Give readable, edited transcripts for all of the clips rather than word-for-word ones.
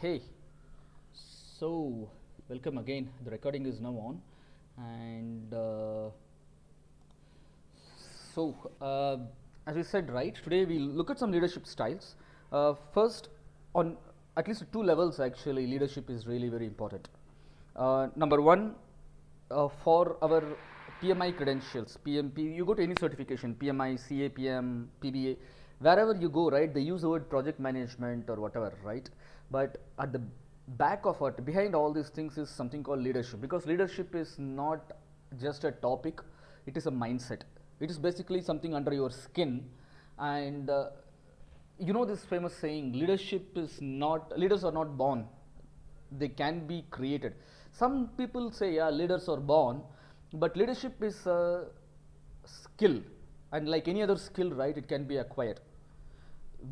Okay, so welcome again. The recording is now on, and so as we said, right, today we'll look at some leadership styles. First, on at least two levels, actually, leadership is really very important. Number one, for our PMI credentials, PMP, you go to any certification, PMI, CAPM, PBA, wherever you go, right, they use the word project management or whatever, right? But at the back of it, behind all these things is something called leadership, because leadership is not just a topic, it is a mindset. It is basically something under your skin, and you know this famous saying, leaders are not born, they can be created. Some people say, yeah, leaders are born, but leadership is a skill, and like any other skill, right, it can be acquired.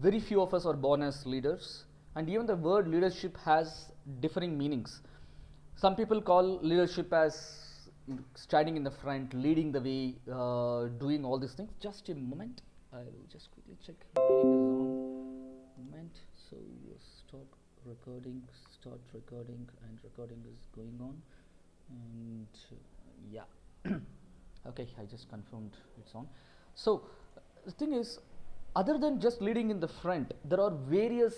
Very few of us are born as leaders, and even the word leadership has differing meanings. Some people call leadership as standing in the front, leading the way, doing all these things. Just a moment, I will just quickly check. Recording is on. Moment. So start recording, and recording is going on. And yeah, okay, I just confirmed it's on. So the thing is, other than just leading in the front, there are various,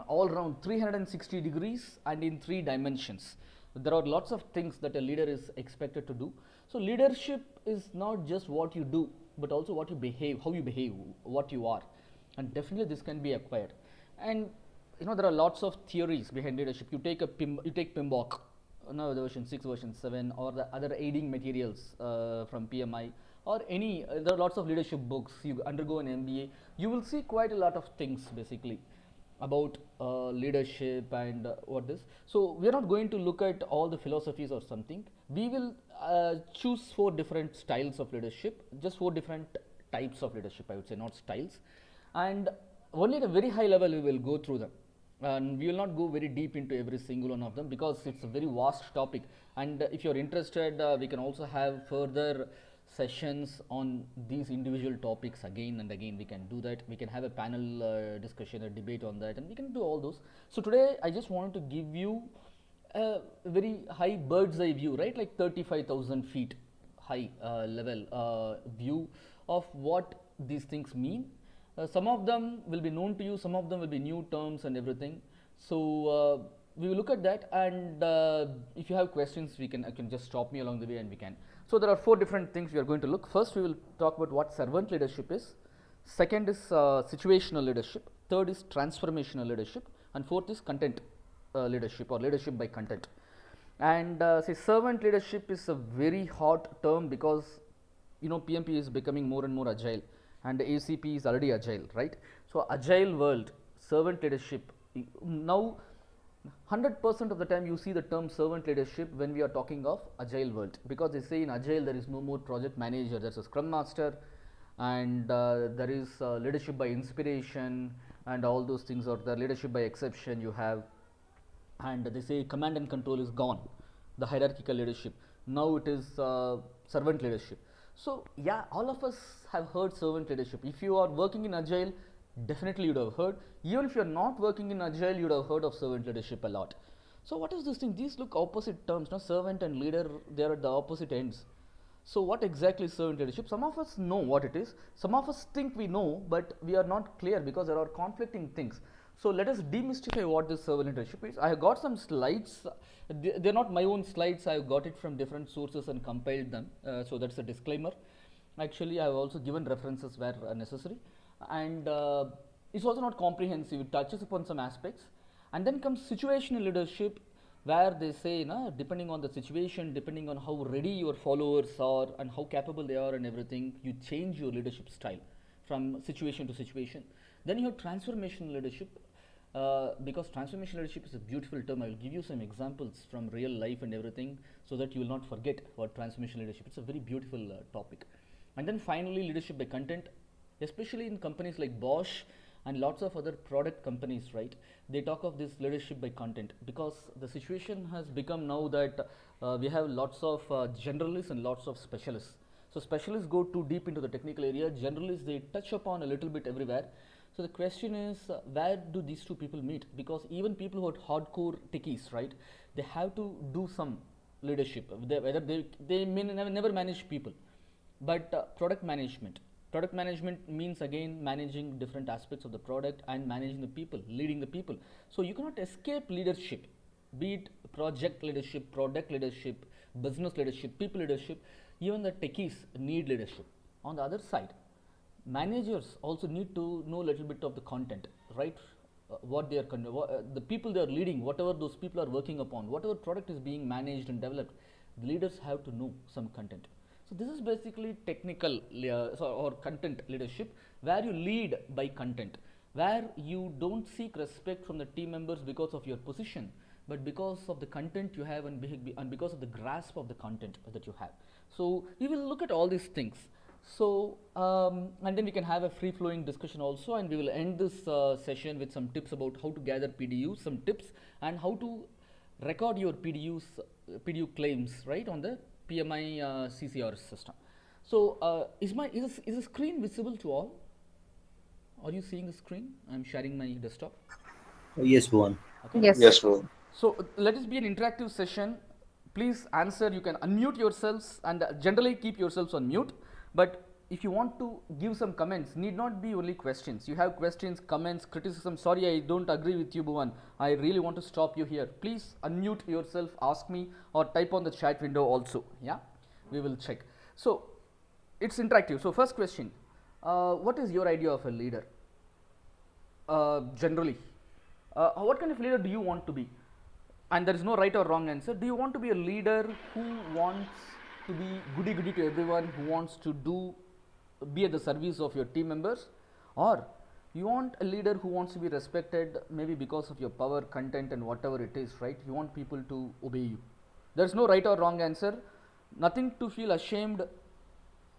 all around 360 degrees and in 3 dimensions. There are lots of things that a leader is expected to do. So leadership is not just what you do, but also what you behave, how you behave, what you are, and definitely this can be acquired. And there are lots of theories behind leadership. You take PMBOK, the version 6, version 7, or the other aiding materials from PMI, or any, there are lots of leadership books. You undergo an MBA, you will see quite a lot of things basically about leadership and what this. So we are not going to look at all the philosophies or something. We will choose 4 different styles of leadership, just 4 different types of leadership, I would say, not styles. And only at a very high level we will go through them, and we will not go very deep into every single one of them, because it's a very vast topic. And if you're interested, we can also have further sessions on these individual topics again and again. We can do that. We can have a panel discussion, a debate on that, and we can do all those. So today I just wanted to give you a very high bird's eye view, right, like 35,000 feet high level view of what these things mean. Some of them will be known to you, some of them will be new terms and everything. So we will look at that, and if you have questions, you can just stop me along the way, and we can. So there are 4 different things we are going to look. First, we will talk about what servant leadership is. Second is situational leadership. Third is transformational leadership, and fourth is content leadership, or leadership by content. And say servant leadership is a very hot term, because PMP is becoming more and more agile, and the ACP is already agile, right? So agile world, servant leadership. Now 100% of the time you see the term servant leadership when we are talking of agile world, because they say in agile there is no more project manager, there's a scrum master, and there is leadership by inspiration, and all those things, or the leadership by exception you have. And they say command and control is gone, the hierarchical leadership. Now it is servant leadership. So yeah, all of us have heard servant leadership. If you are working in agile, definitely you would have heard. Even if you are not working in agile, you would have heard of servant leadership a lot. So what is this thing? These look opposite terms, no? Servant and leader, they are at the opposite ends. So what exactly is servant leadership? Some of us know what it is, some of us think we know, but we are not clear because there are conflicting things. So let us demystify what this servant leadership is. I have got some slides. They're not my own slides. I have got it from different sources and compiled them. So that's a disclaimer. Actually, I have also given references where necessary. And it's also not comprehensive. It touches upon some aspects. And then comes situational leadership, where they say, depending on the situation, depending on how ready your followers are and how capable they are and everything, you change your leadership style from situation to situation. Then you have transformational leadership, because transformational leadership is a beautiful term. I will give you some examples from real life and everything, so that you will not forget what transformational leadership. It's a very beautiful topic. And then finally, leadership by content, especially in companies like Bosch and lots of other product companies, right? They talk of this leadership by content, because the situation has become now that we have lots of generalists and lots of specialists. So specialists go too deep into the technical area, generalists they touch upon a little bit everywhere. So the question is, where do these two people meet? Because even people who are hardcore techies, right, they have to do some leadership. Whether they may never manage people, but product management means again managing different aspects of the product and managing the people, leading the people. So you cannot escape leadership, be it project leadership, product leadership, business leadership, people leadership. Even the techies need leadership. On the other side, managers also need to know a little bit of the content, right? What they are the people they are leading, whatever those people are working upon, whatever product is being managed and developed, the leaders have to know some content. So this is basically technical or content leadership, where you lead by content, where you don't seek respect from the team members because of your position, but because of the content you have, and because of the grasp of the content that you have. So we will look at all these things. So and then we can have a free flowing discussion also, and we will end this session with some tips about how to gather PDUs, some tips, and how to record your PDU claims, right, on the PMI CCR system. So is the screen visible to all? Are you seeing the screen? I'm sharing my desktop. Yes, Bhuvan. Okay. Yes, Yes. bro. So let us be an interactive session. Please answer. You can unmute yourselves and generally keep yourselves on mute. But if you want to give some comments, need not be only questions. You have questions, comments, criticism. Sorry, I don't agree with you, Bhuvan. I really want to stop you here. Please unmute yourself, ask me, or type on the chat window also. Yeah, we will check. So it's interactive. So first question: what is your idea of a leader? Generally, what kind of leader do you want to be? And there is no right or wrong answer. Do you want to be a leader who wants to be goody goody to everyone, who wants to be at the service of your team members, or you want a leader who wants to be respected, maybe because of your power, content, and whatever it is, right? You want people to obey you. There is no right or wrong answer. Nothing to feel ashamed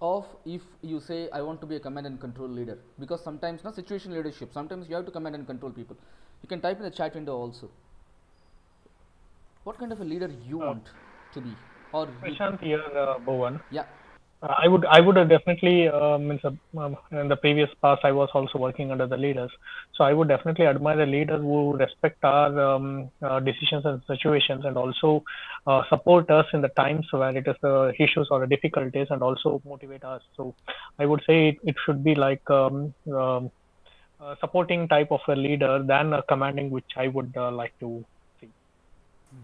of if you say I want to be a command and control leader, because sometimes not situational leadership, sometimes you have to command and control people. You can type in the chat window also what kind of a leader you Uh, want to be, or you. Prashant here, Bhuvan. Yeah. I would definitely means in the previous past I was also working under the leaders, so I would definitely admire a leader who respect our decisions and situations, and also support us in the times where it is issues or difficulties, and also motivate us. So I would say it should be like supporting type of a leader than a commanding, which I would like to see.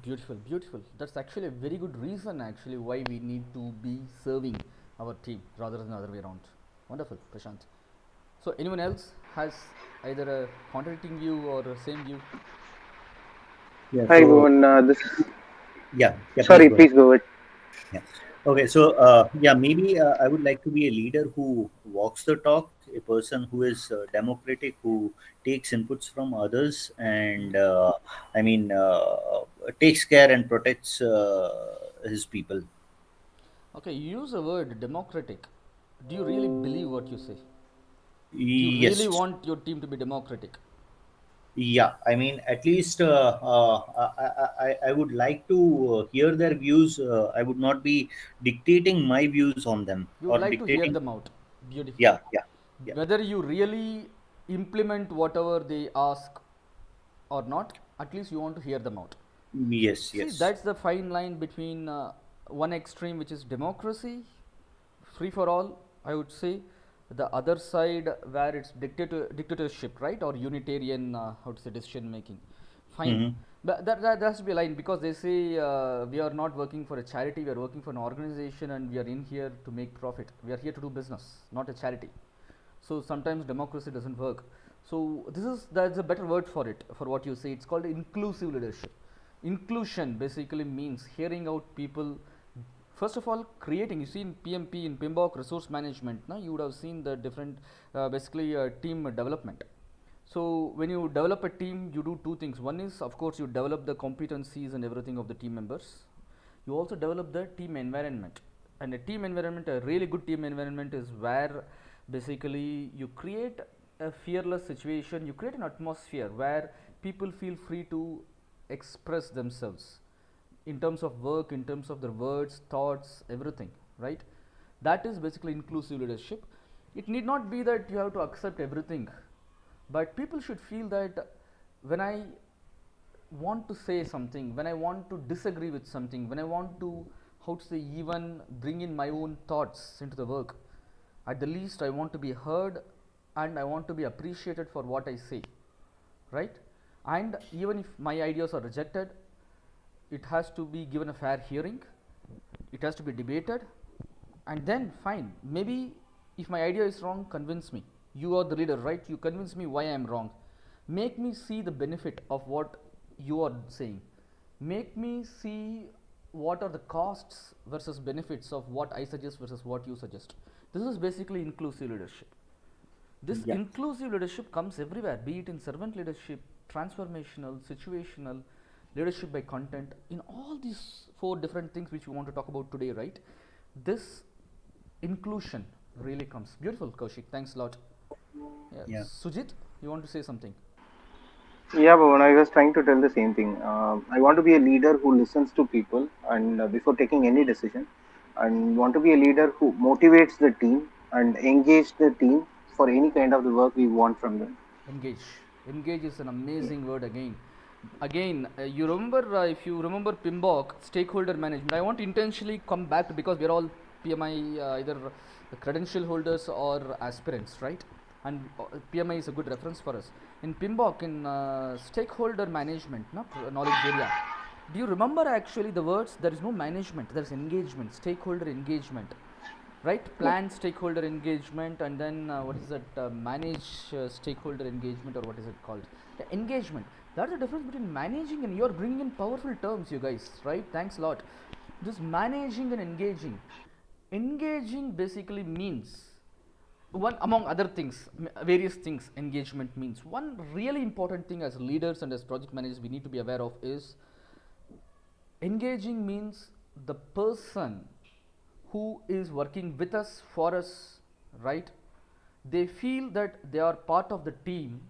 Beautiful, beautiful. That's actually a very good reason actually why we need to be serving our team rather than the other way around. Wonderful, Prashant. So anyone else has either a contradicting view or a same view? Yeah. Hi, So everyone. This is. yeah. Please Sorry, go ahead. please go ahead. Yeah. Okay. So yeah, maybe I would like to be a leader who walks the talk, a person who is democratic, who takes inputs from others, and I mean takes care and protects his people. Okay, you use the word democratic. Do you really believe what you say? Do you really Yes. want your team to be democratic? Yeah, I mean, at least I would like to hear their views. I would not be dictating my views on them You or would like to hear dictating. them out. Beautiful. Yeah, yeah, yeah. Whether you really implement whatever they ask or not, at least you want to hear them out. Yes, See, yes. that's the fine line between one extreme, which is democracy, free for all, I would say, the other side where it's dictatorship, right, or Unitarian, how to say, decision making. Fine, Mm-hmm. but that has to be a line, because they say we are not working for a charity, we are working for an organization, and we are in here to make profit. We are here to do business, not a charity. So sometimes democracy doesn't work. So that's a better word for it, for what you say. It's called inclusive leadership. Inclusion basically means hearing out people. First of all, creating. You see in PMP, in PMBOK resource management, now you would have seen the different basically team development. So when you develop a team, you do two things. One is, of course, you develop the competencies and everything of the team members. You also develop the team environment. And a team environment, a really good team environment, is where basically you create a fearless situation, you create an atmosphere where people feel free to express themselves in terms of work, in terms of their words, thoughts, everything, right? That is basically inclusive leadership. It need not be that you have to accept everything but people should feel that when I want to say something, when I want to disagree with something, when I want to, how to say, even bring in my own thoughts into the work, at the least I want to be heard and I want to be appreciated for what I say, right? And even if my ideas are rejected, it has to be given a fair hearing, it has to be debated, and then fine, maybe if my idea is wrong, convince me. You are the leader, right? You convince me why I am wrong. Make me see the benefit of what you are saying. Make me see what are the costs versus benefits of what I suggest versus what you suggest. This is basically inclusive leadership. This Yeah. inclusive leadership comes everywhere, be it in servant leadership, transformational, situational, leadership by content, in all these 4 different things which we want to talk about today, right? This inclusion really comes. Beautiful, Kaushik. Thanks a lot. Yeah. Yeah. Sujit, you want to say something? Yeah, Bhavan, I was trying to tell the same thing. I want to be a leader who listens to people and before taking any decision, and want to be a leader who motivates the team and engage the team for any kind of the work we want from them. Engage. Engage is an Yeah. amazing word again. Again, you remember, if you remember PMBOK, stakeholder management. I want to intentionally come back to, because we are all PMI, either credential holders or aspirants, right? And PMI is a good reference for us. In PMBOK, in stakeholder management, no, knowledge area, do you remember actually the words? There is no management, there is engagement, stakeholder engagement, right? Yeah. Plan stakeholder engagement, and then what is that, manage stakeholder engagement, or what is it called? Yeah, engagement. That's the difference between managing, and you're bringing in powerful terms, you guys, right? Thanks a lot. This managing and engaging basically means, one among other things, various things engagement means, one really important thing as leaders and as project managers we need to be aware of is, engaging means the person who is working with us, for us, right? They feel that they are part of the team.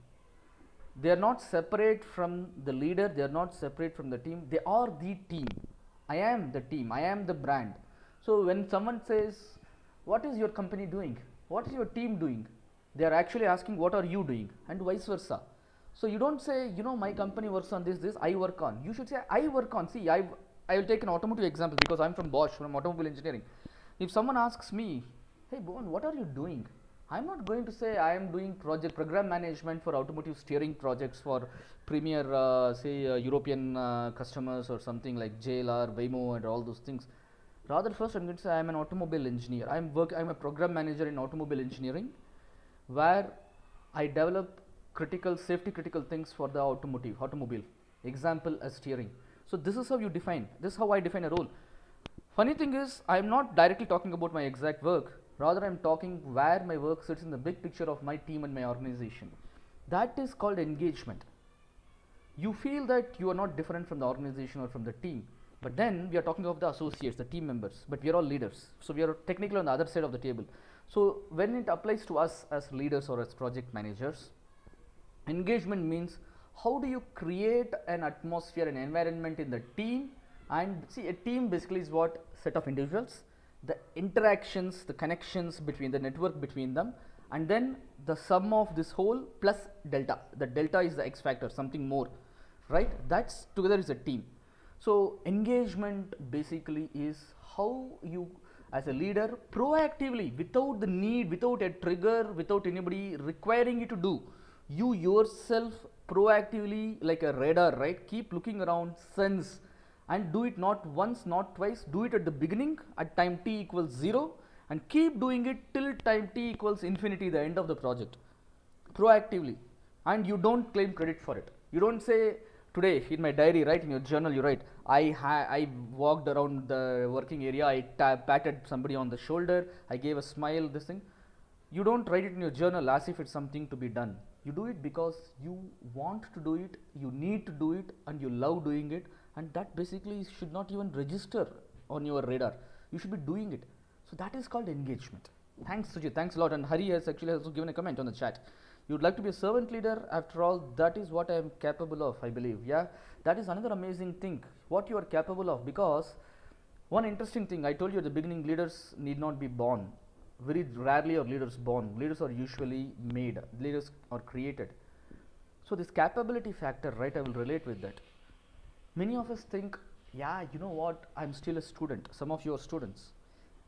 They are not separate from the leader, they are not separate from the team. They are the team. I am the team, I am the brand. So when someone says, what is your company doing? What is your team doing? They are actually asking, what are you doing? And vice versa. So you don't say, my company works on this, I work on. You should say, I work on. See, I will take an automotive example because I'm from Bosch, from automobile engineering. If someone asks me, hey Bhuvan, what are you doing? I'm not going to say I am doing program management for automotive steering projects for premier, say, European customers or something like JLR, Waymo, and all those things. Rather, first I'm going to say I'm an automobile engineer. I'm a program manager in automobile engineering, where I develop safety critical things for the automobile. Example as steering. So this is how you define. This is how I define a role. Funny thing is, I am not directly talking about my exact work. Rather, I am talking where my work sits in the big picture of my team and my organization. That is called engagement. You feel that you are not different from the organization or from the team, but then we are talking of the associates, the team members, but we are all leaders, so we are technically on the other side of the table. So when it applies to us as leaders or as project managers, engagement means, how do you create an atmosphere, an environment in the team? And see, a team basically is what? Set of individuals, the interactions, the connections between the network between them, and then the sum of this whole plus delta. The delta is the X factor, something more, right? That's together is a team. So engagement basically is how you, as a leader, proactively, without the need, without a trigger, without anybody requiring you to do, you yourself proactively, like a radar, right? Keep looking around, sense, and do it not once, not twice. Do it at the beginning at time t equals 0, and keep doing it till time t equals infinity, the end of the project, proactively. And you don't claim credit for it. You don't say, today in my diary, right, in your journal you write, I walked around the working area, I patted somebody on the shoulder, I gave a smile, this thing. You don't write it in your journal as if it's something to be done. You do it because you want to do it, you need to do it, and you love doing it, and that basically should not even register on your radar. You should be doing it. So that is called engagement. Thanks, Sujit. Thanks a lot. And Hari has actually also given a comment on the chat. You would like to be a servant leader. After all, that is what I am capable of, I believe. Yeah, that is another amazing thing, what you are capable of. Because one interesting thing, I told you at the beginning, leaders need not be born. Very rarely are leaders born. Leaders are usually made. Leaders are created. So this capability factor, right, I will relate with that. Many of us think, yeah, you know what, I'm still a student, some of you are students,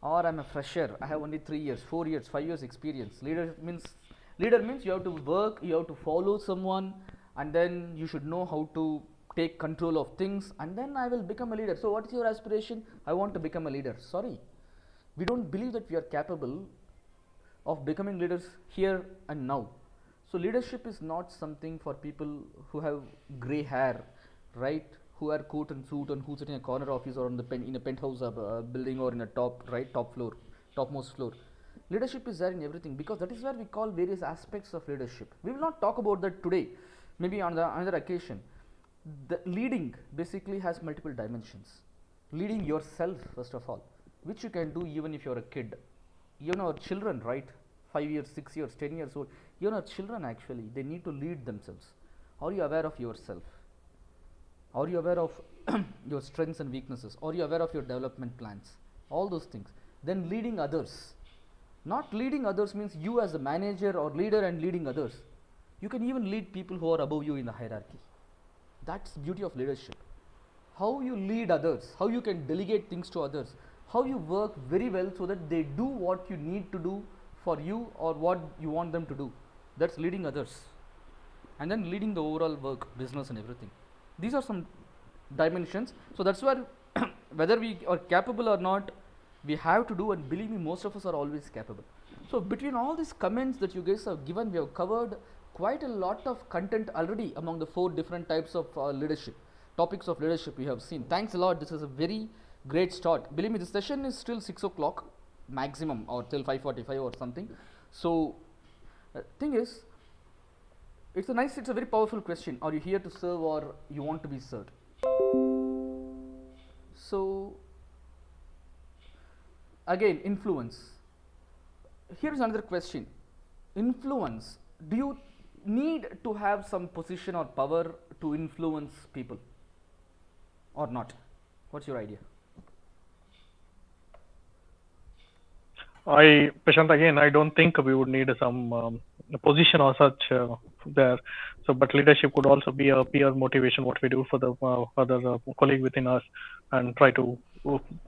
or I'm a fresher, I have only 3 years, 4 years, 5 years experience. Leader means you have to work, you have to follow someone, and then you should know how to take control of things, and then I will become a leader. So what is your aspiration? I want to become a leader. Sorry, we don't believe that we are capable of becoming leaders here and now. So leadership is not something for people who have grey hair, right, who wear coat and suit and who sit in a corner office or on the in a penthouse building or in a top floor, topmost floor. Leadership is there in everything, because that is where we call various aspects of leadership. We will not talk about that today, maybe on another occasion. The leading basically has multiple dimensions. Leading yourself, first of all, which you can do even if you are a kid. Even our children, right, 5 years, 6 years, 10 years old, even our children actually, they need to lead themselves. Are you aware of yourself? Are you aware of your strengths and weaknesses? Are you aware of your development plans? All those things. Then leading others. Not leading others means you as a manager or leader and leading others. You can even lead people who are above you in the hierarchy. That's the beauty of leadership. How you lead others, how you can delegate things to others, how you work very well so that they do what you need to do for you or what you want them to do. That's leading others. And then leading the overall work, business and everything. These are some dimensions. So that's where whether we are capable or not, we have to do, and believe me, most of us are always capable. So between all these comments that you guys have given, we have covered quite a lot of content already among the 4 different types of leadership, topics of leadership we have seen. Thanks a lot. This is a very great start. Believe me, this session is still 6 o'clock maximum, or till 5:45 or something. So thing is, it's a very powerful question. Are you here to serve or you want to be served? So again, influence. Here is another question. Influence. Do you need to have some position or power to influence people or not? What's your idea? Prashant, again, I don't think we would need some position or such there. So, but leadership could also be a peer motivation, what we do for the other colleague within us, and try to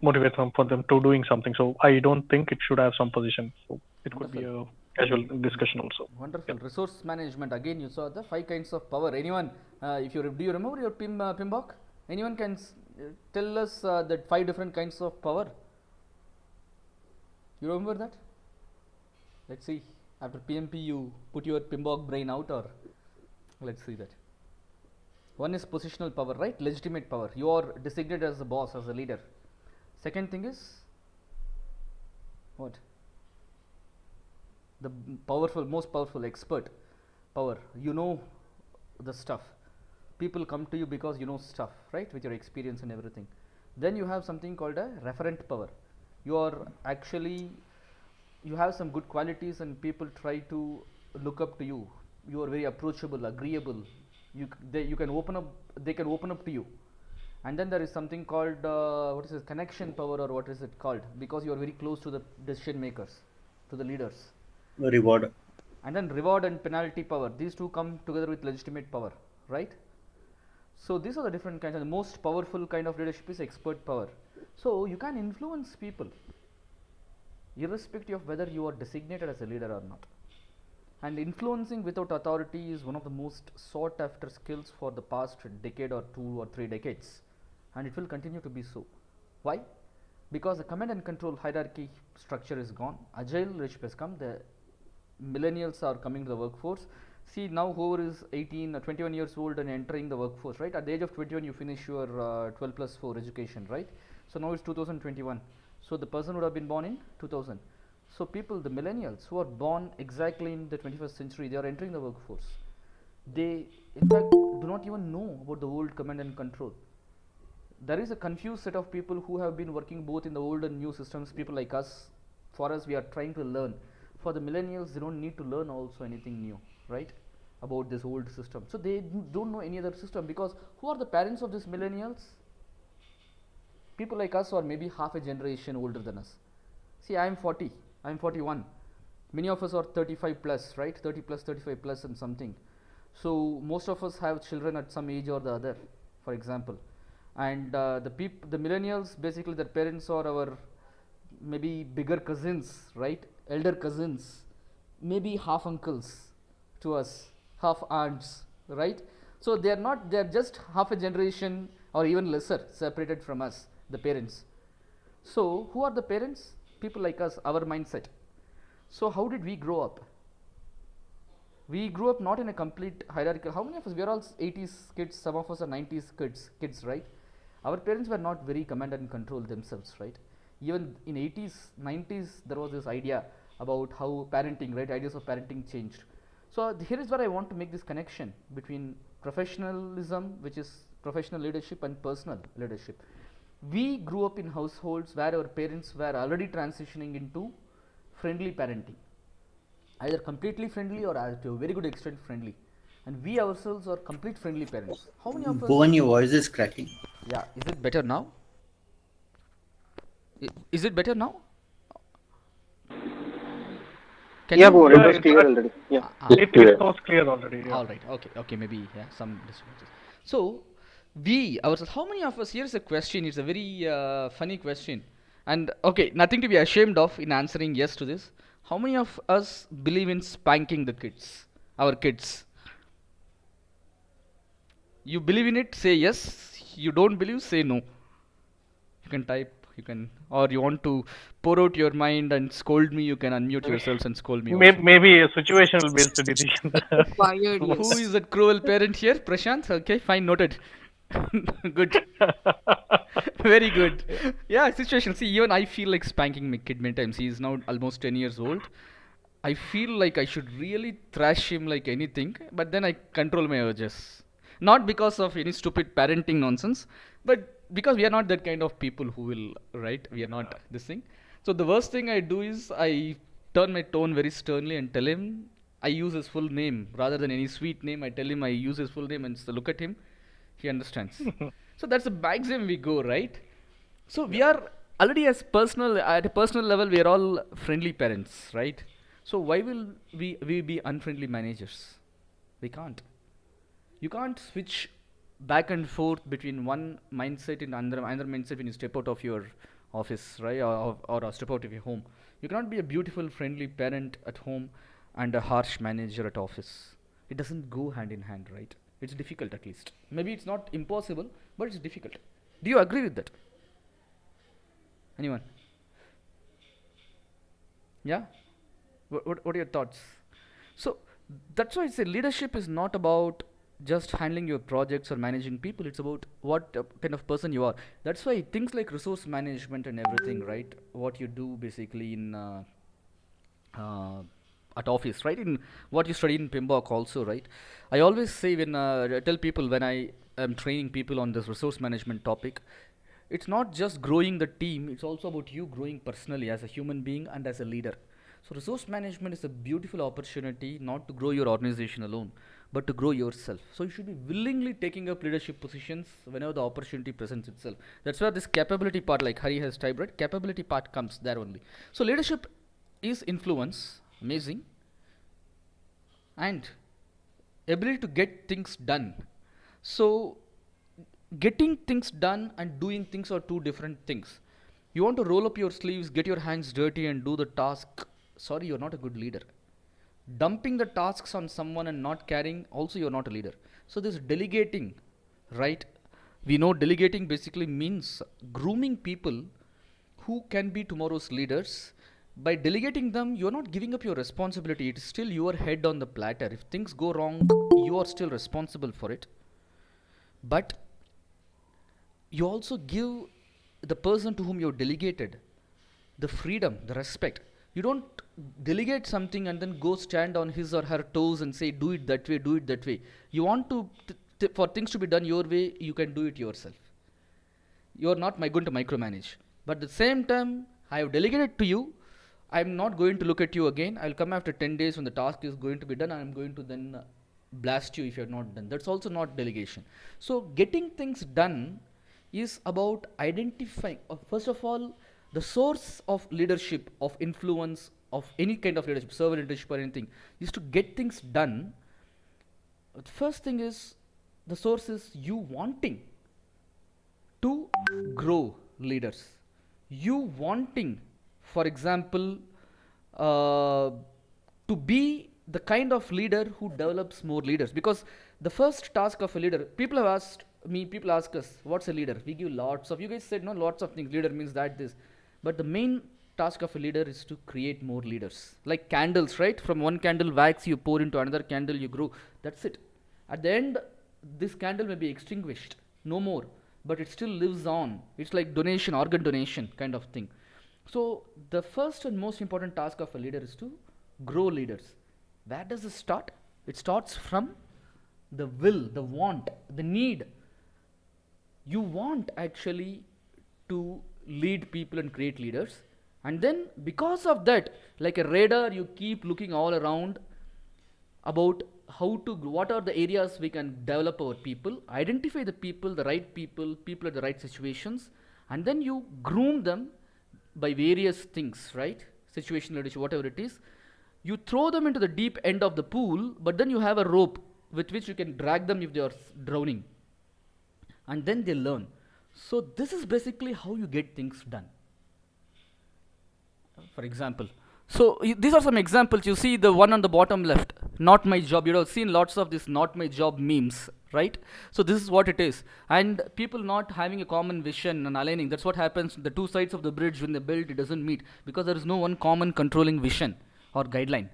motivate them for them to doing something. So, I don't think it should have some position. So, it could be a casual discussion also. Wonderful. Yeah. Resource management. Again, you saw the 5 kinds of power. Anyone, if you do you remember your PMBOK? Anyone can tell us that 5 different kinds of power? You remember that? Let's see. After PMP, you put your PMBOK brain out, or let's see that. One is positional power, right? Legitimate power. You are designated as a boss, as a leader. Second thing is what? The most powerful expert power. You know the stuff. People come to you because you know stuff, right? With your experience and everything. Then you have something called a referent power. You are actually, you have some good qualities and people try to look up to you. You are very approachable, agreeable. You can open up, they can open up to you. And then there is something called what is it, connection power, or what is it called, because you are very close to the decision makers, to the leaders. Reward. And then reward and penalty power. These two come together with legitimate power, right? So these are the different kinds. The most powerful kind of leadership is expert power. So you can influence people irrespective of whether you are designated as a leader or not. And influencing without authority is one of the most sought after skills for the past decade or 2 or 3 decades, and it will continue to be so. Why? Because the command and control hierarchy structure is gone. Agile leadership has come. The millennials are coming to the workforce. See, now whoever is 18 or 21 years old and entering the workforce, right? At the age of 21, you finish your 12+4 education, right? So now it's 2021. So the person would have been born in 2000. So people, the millennials who are born exactly in the 21st century, they are entering the workforce. They in fact do not even know about the old command and control. There is a confused set of people who have been working both in the old and new systems. People like us, for us, we are trying to learn. For the millennials, they don't need to learn also anything new, right, about this old system. So they don't know any other system, because who are the parents of these millennials? People like us, or maybe half a generation older than us. See, I am 40, I am 41. Many of us are 35 plus, right? 30 plus, 35 plus and something. So most of us have children at some age or the other, for example, and the millennials, basically their parents are our maybe bigger cousins, right? Elder cousins, maybe half uncles to us, half aunts, right? So they are just half a generation or even lesser separated from us, the parents. So who are the parents? People like us, our mindset. So how did we grow up? We grew up not in a complete hierarchical. How many of us? We are all 80s kids. Some of us are 90s kids, right? Our parents were not very command and control themselves, right? Even in 80s, 90s, there was this idea about how parenting, right? Ideas of parenting changed. So here is where I want to make this connection between professionalism, which is professional leadership, and personal leadership. We grew up in households where our parents were already transitioning into friendly parenting, either completely friendly or to a very good extent friendly, and we ourselves are complete friendly parents. How many of us? Bhuvan, your voice is cracking. Yeah, is it better now? Is it better now? Can Yeah, you? Bhuvan, it was it's clear already. Yeah. it was clear already. Yeah. All right. Okay. Maybe yeah, some disturbances. So we ourselves. How many of us? Here's a question. It's a very funny question, and okay, nothing to be ashamed of in answering yes to this. How many of us believe in spanking the kids, our kids? You believe in it? Say yes. You don't believe? Say no. You can type. You can, or you want to pour out your mind and scold me. You can unmute yourselves and scold me also. Maybe a situational based decision. Wired, Who yes. is that cruel parent here? Prashant? Okay, fine, noted. Good. Very good. Yeah, situation. See, even I feel like spanking my kid many times. He is now almost 10 years old. I feel like I should really thrash him like anything, but then I control my urges. Not because of any stupid parenting nonsense, but because we are not that kind of people who will, right? We are not this thing. So the worst thing I do is I turn my tone very sternly and tell him, I use his full name rather than any sweet name. I tell him I use his full name and look at him. He understands. So that's the maximum we go, right? So we are already at a personal level, we are all friendly parents, right? So why will we be unfriendly managers? We can't. You can't switch back and forth between one mindset and another mindset when you step out of your office, right? Or step out of your home. You cannot be a beautiful, friendly parent at home and a harsh manager at office. It doesn't go hand in hand, right? It's difficult at least. Maybe it's not impossible, but it's difficult. Do you agree with that? Anyone? Yeah? What are your thoughts? So that's why I say leadership is not about just handling your projects or managing people. It's about what kind of person you are. That's why things like resource management and everything, right? What you do basically in uh, at office, right? In what you study in PMBOK also, right? I always say when I tell people when I am training people on this resource management topic, it's not just growing the team, it's also about you growing personally as a human being and as a leader. So resource management is a beautiful opportunity not to grow your organization alone, but to grow yourself. So you should be willingly taking up leadership positions whenever the opportunity presents itself. That's where this capability part, like Hari has typed, right? Capability part comes there only. So leadership is influence, amazing, and ability to get things done. So getting things done and doing things are two different things. You want to roll up your sleeves, get your hands dirty and do the task. Sorry, you're not a good leader. Dumping the tasks on someone and not caring, also you're not a leader. So this delegating, right? We know delegating basically means grooming people who can be tomorrow's leaders. By delegating them, you're not giving up your responsibility. It is still your head on the platter. If things go wrong, you are still responsible for it. But you also give the person to whom you're delegated the freedom, the respect. You don't delegate something and then go stand on his or her toes and say, do it that way, do it that way. You want to, for things to be done your way, you can do it yourself. You are not going to micromanage. But at the same time, I have delegated to you. I'm not going to look at you again. I'll come after 10 days when the task is going to be done. I'm going to then blast you if you're not done. That's also not delegation. So getting things done is about identifying, first of all, the source of leadership, of influence, of any kind of leadership, servant leadership or anything, is to get things done The first thing is the source is you wanting to grow leaders. You wanting, for example, to be the kind of leader who develops more leaders. Because the first task of a leader, people have asked me, people ask us, what's a leader? We give lots of, you guys said no, lots of things. Leader means that, this. But the main task of a leader is to create more leaders. Like candles, right? From one candle wax you pour into another candle, you grow. That's it. At the end, this candle may be extinguished, no more, but it still lives on. It's like donation, organ donation kind of thing. So the first and most important task of a leader is to grow leaders. Where does it start? It starts from the will, the want, the need. You want actually to lead people and create leaders, and then because of that, like a radar, you keep looking all around about how to, what are the areas we can develop our people, identify the people, the right people, people at the right situations, and then you groom them by various things, right? Situational leadership, whatever it is. You throw them into the deep end of the pool, but then you have a rope with which you can drag them if they are drowning, and then they learn. So this is basically how you get things done. For example, so these are some examples. You see the one on the bottom left, not my job. You have seen lots of this not my job memes, right? So this is what it is. And people not having a common vision and aligning, that's what happens. The two sides of the bridge, when they build, it doesn't meet, because there is no one common controlling vision or guideline,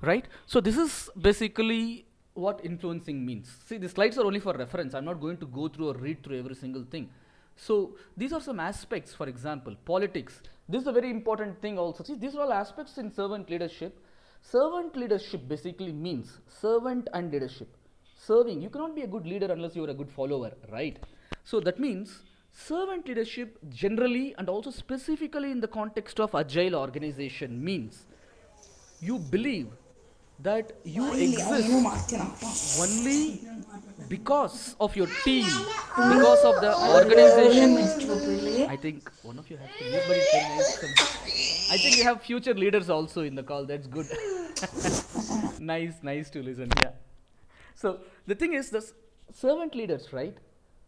right? So this is basically what influencing means. See, the slides are only for reference. I'm not going to go through or read through every single thing. So these are some aspects. For example, politics. This is a very important thing also. See, these are all aspects in servant leadership. Servant leadership basically means servant and leadership. Serving. You cannot be a good leader unless you are a good follower, right? So that means servant leadership generally and also specifically in the context of agile organization means you believe that you exist only because of your team, because of the organization. I think one of you has to mute, but it's very nice. I think you have future leaders also in the call. That's good. Nice to listen. Yeah. So the thing is, the servant leaders, right?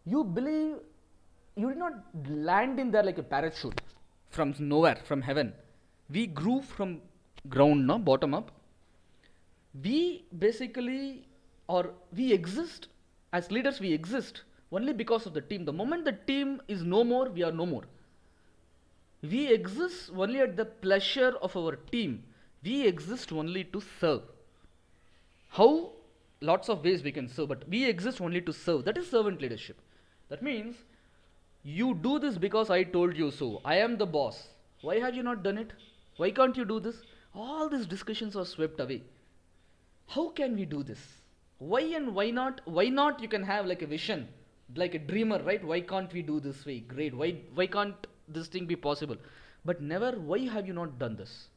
You believe you did not land in there like a parachute from nowhere, from heaven. We grew from ground, no, bottom up. We basically, or we exist as leaders, we exist only because of the team. The moment the team is no more, we are no more. We exist only at the pleasure of our team. We exist only to serve. How? Lots of ways we can serve, but we exist only to serve. That is servant leadership. That means you do this because I told you so. I am the boss. Why have you not done it? Why can't you do this? All these discussions are swept away. How can we do this? Why and why not? Why not? You can have like a vision, like a dreamer, right? Why can't we do this way? Great. Why can't this thing be possible? But never, why have you not done this?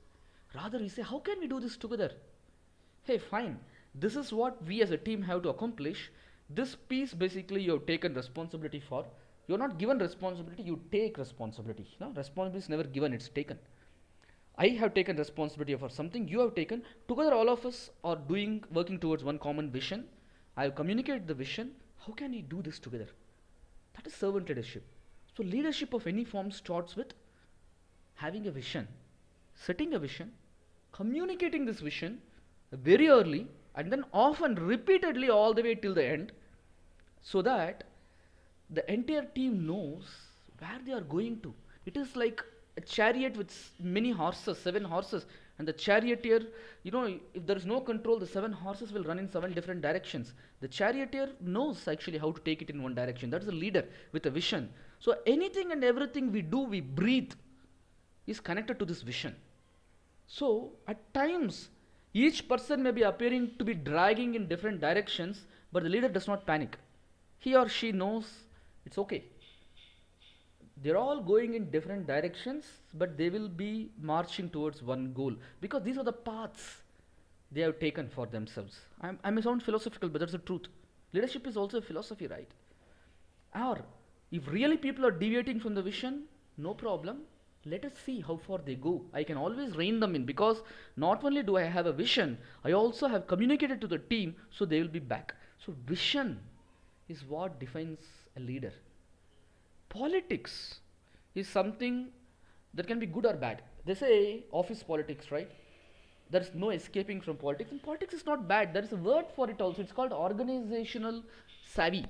Rather, we say, how can we do this together? Hey, fine. This is what we as a team have to accomplish. This piece basically you have taken responsibility for. You're not given responsibility, you take responsibility. No, responsibility is never given, it's taken. I have taken responsibility for something, you have taken. Together all of us are working towards one common vision. I have communicated the vision. How can we do this together? That is servant leadership. So leadership of any form starts with having a vision, setting a vision, communicating this vision very early, and then often repeatedly all the way till the end, so that the entire team knows where they are going to. It is like a chariot with many horses, 7 horses, and the charioteer, if there is no control, the 7 horses will run in 7 different directions. The charioteer knows actually how to take it in one direction. That is a leader with a vision. So anything and everything we do, we breathe, is connected to this vision. So at times, each person may be appearing to be dragging in different directions, but the leader does not panic. He or she knows it's okay. They're all going in different directions, but they will be marching towards one goal, because these are the paths they have taken for themselves. I may sound philosophical, but that's the truth. Leadership is also a philosophy, right? Or if really people are deviating from the vision, no problem. Let us see how far they go. I can always rein them in, because not only do I have a vision, I also have communicated to the team, so they will be back. So vision is what defines a leader. Politics is something that can be good or bad. They say office politics, right? There is no escaping from politics, and politics is not bad. There is a word for it also. It's called organizational savvy.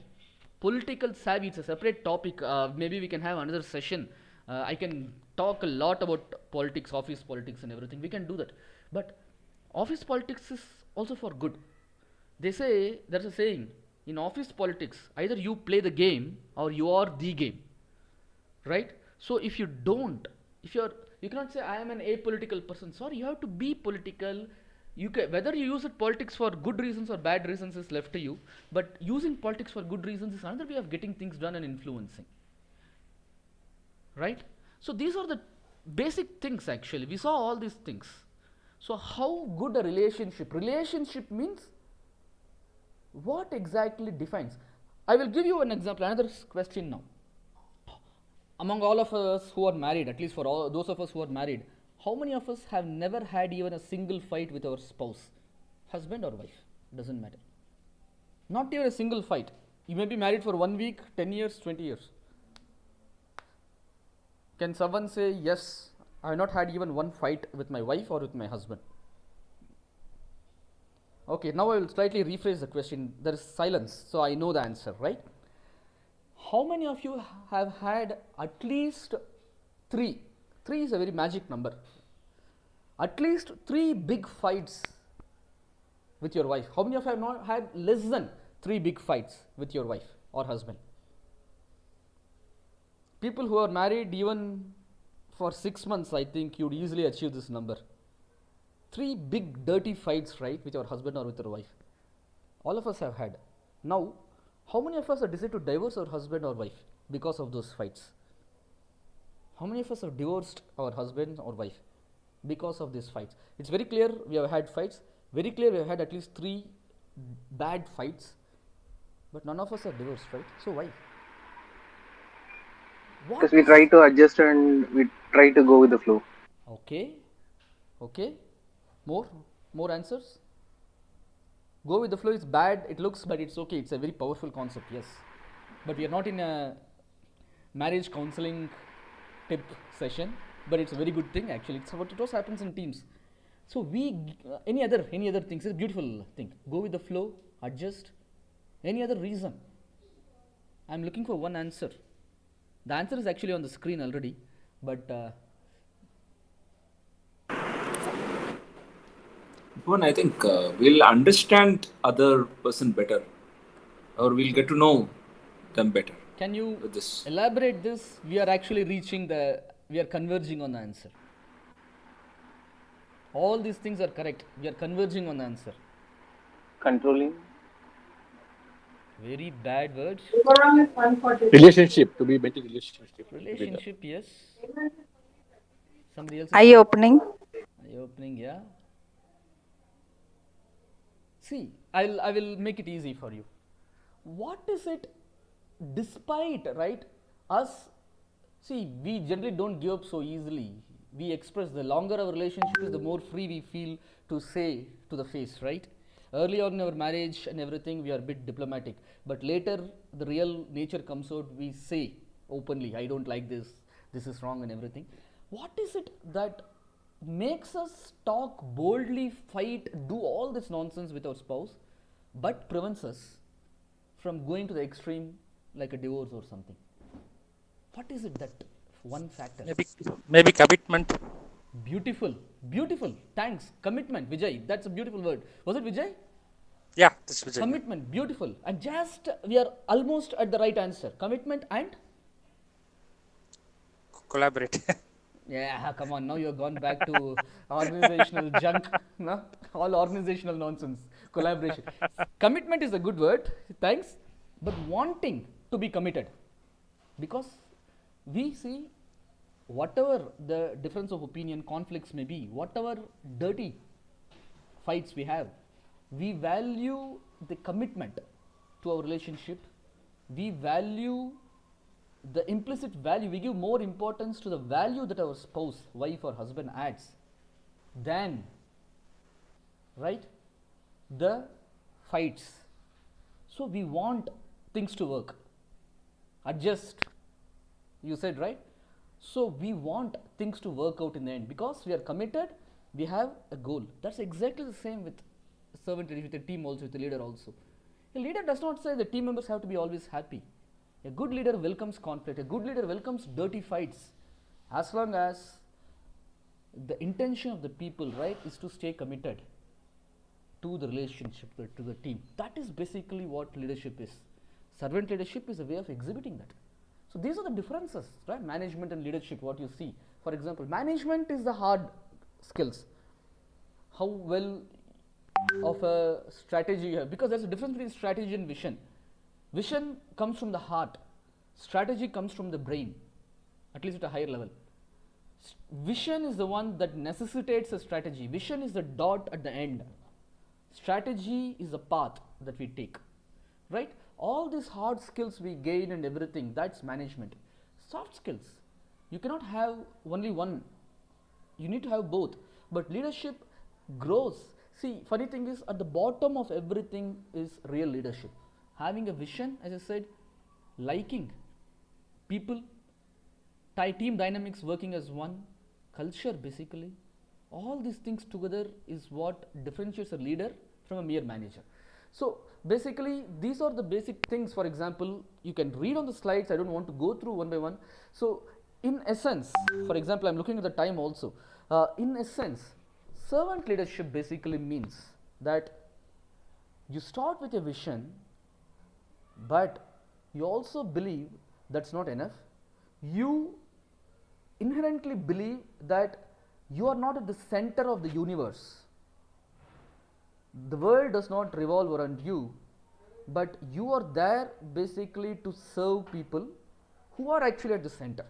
Political savvy, it's a separate topic. Maybe we can have another session. I can talk a lot about politics, office politics, and everything. We can do that. But office politics is also for good. They say, there's a saying, in office politics, either you play the game or you are the game, right? So if you don't, if you cannot say I am an apolitical person. Sorry, you have to be political. Whether you use it politics for good reasons or bad reasons is left to you, but using politics for good reasons is another way of getting things done and influencing, right? So these are the basic things. Actually, we saw all these things. So how good a relationship means, what exactly defines? I will give you an example, another question now. Among all of us who are married, at least for all those of us who are married, how many of us have never had even a single fight with our spouse, husband or wife? Doesn't matter. Not even a single fight. You may be married for 1 week, 10 years, 20 years. Can someone say, yes, I have not had even one fight with my wife or with my husband? Okay, now I will slightly rephrase the question. There is silence, so I know the answer, right? How many of you have had at least 3? 3 is a very magic number. At least 3 big fights with your wife. How many of you have not had less than 3 big fights with your wife or husband? People who are married even for 6 months, I think you'd easily achieve this number. 3 big dirty fights, right, with your husband or with your wife. All of us have had. Now, how many of us have decided to divorce our husband or wife because of those fights? How many of us have divorced our husband or wife because of these fights? It's very clear we have had fights. Very clear we have had at least 3 bad fights. But none of us are divorced, right? So why? Because we try to adjust and we try to go with the flow. Okay. Okay. More answers? Go with the flow is bad, it looks, but it's okay. It's a very powerful concept, yes. But we are not in a marriage counseling tip session, but it's a very good thing actually. It's what it also happens in teams. So any other things, it's a beautiful thing. Go with the flow, adjust. Any other reason? I'm looking for one answer. The answer is actually on the screen already, but I think we'll understand other person better, or we'll get to know them better. Can you with this elaborate this? We are actually we are converging on the answer. All these things are correct. We are converging on the answer. Controlling. Very bad words. Relationship, to be better relationship. Relationship, yes. Somebody else. Eye opening. Eye opening, yeah. See, I will make it easy for you. What is it, despite, right, us, see, we generally don't give up so easily. We express, the longer our relationship is, the more free we feel to say to the face, right? Early on in our marriage and everything, we are a bit diplomatic. But later, the real nature comes out, we say openly, I don't like this, this is wrong and everything. What is it that makes us talk boldly, fight, do all this nonsense with our spouse, but prevents us from going to the extreme like a divorce or something? What is it, that one factor? Maybe commitment. Beautiful, beautiful. Thanks. Commitment, Vijay. That's a beautiful word. Was it Vijay? Yeah, this is Vijay. Commitment, beautiful. And just we are almost at the right answer. Commitment and Collaborate. yeah, come on. Now you have gone back to organizational junk. No? All organizational nonsense. Collaboration. Commitment is a good word. Thanks. But wanting to be committed. Because we see whatever the difference of opinion, conflicts may be, whatever dirty fights we have, we value the commitment to our relationship. We value the implicit value, we give more importance to the value that our spouse, wife or husband adds than, right, the fights. So we want things to work. Adjust, you said, right? So we want things to work out in the end because we are committed, we have a goal. That's exactly the same with servant leadership, with a team also, with a leader also. A leader does not say the team members have to be always happy. A good leader welcomes conflict. A good leader welcomes dirty fights, as long as the intention of the people, right, is to stay committed to the relationship, to the team. That is basically what leadership is. Servant leadership is a way of exhibiting that. So these are the differences, right? Management and leadership, what you see. For example, management is the hard skills. How well of a strategy you have, because there's a difference between strategy and vision. Vision comes from the heart, strategy comes from the brain, at least at a higher level. Vision is the one that necessitates a strategy. Vision is the dot at the end. Strategy is the path that we take, right? All these hard skills we gain and everything, that's management. Soft skills, you cannot have only one, you need to have both. But leadership grows. See, funny thing is, at the bottom of everything is real leadership. Having a vision, as I said, liking people, team dynamics working as one, culture basically. All these things together is what differentiates a leader from a mere manager. So basically these are the basic things. For example, you can read on the slides, I don't want to go through one by one. So in essence, for example, I'm looking at the time also. In essence, servant leadership basically means that you start with a vision, but you also believe that's not enough. You inherently believe that you are not at the center of the universe. The world does not revolve around you, but you are there basically to serve people who are actually at the center.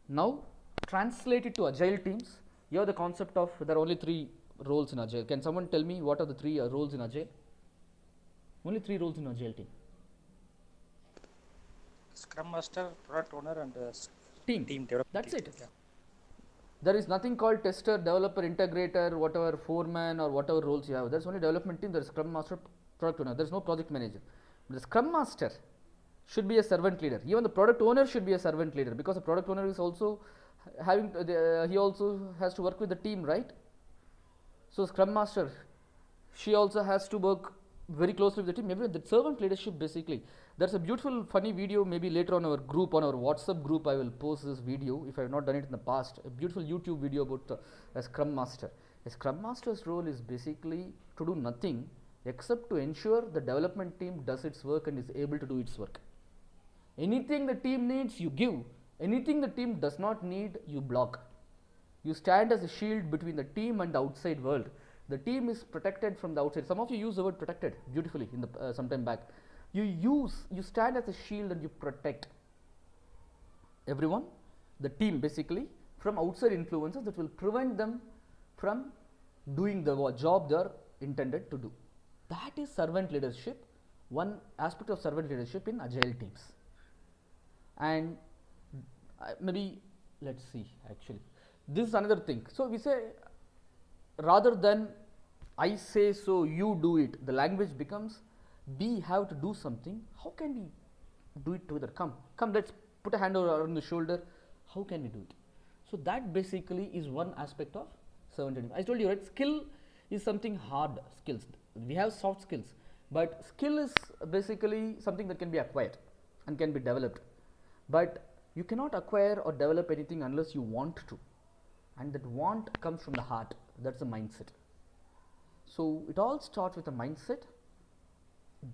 Now translate it to agile teams. You have the concept of there are only 3 roles in agile. Can someone tell me what are the 3 roles in agile? Only 3 roles in agile team. Scrum Master, Product Owner, and team development. That's team. it. Yeah. There is nothing called tester, developer, integrator, whatever, foreman or whatever roles you have. There's only development team, there's Scrum Master, Product Owner. There's no project manager. The Scrum Master should be a servant leader. Even the product owner should be a servant leader, because the product owner is also having, he also has to work with the team, right? So Scrum Master, she also has to work very closely with the team. Maybe the servant leadership basically. There's a beautiful funny video, maybe later on our group, on our WhatsApp group I will post this video if I have not done it in the past. A beautiful YouTube video about a Scrum Master. A Scrum Master's role is basically to do nothing except to ensure the development team does its work and is able to do its work. Anything the team needs, you give. Anything the team does not need, you block. You stand as a shield between the team and the outside world. The team is protected from the outside. Some of you use the word protected beautifully in the some time back. You stand as a shield and you protect everyone, the team basically, from outside influences that will prevent them from doing the job they are intended to do. That is servant leadership, one aspect of servant leadership in agile teams. And maybe let's see, actually this is another thing. So we say, rather than I say so, you do it, the language becomes we have to do something. How can we do it together? Come, let's put a hand on the shoulder. How can we do it? So that basically is one aspect of servant leadership. I told you, right, skill is something hard skills. We have soft skills, but skill is basically something that can be acquired and can be developed. But you cannot acquire or develop anything unless you want to, and that want comes from the heart. That's the mindset. So it all starts with a mindset.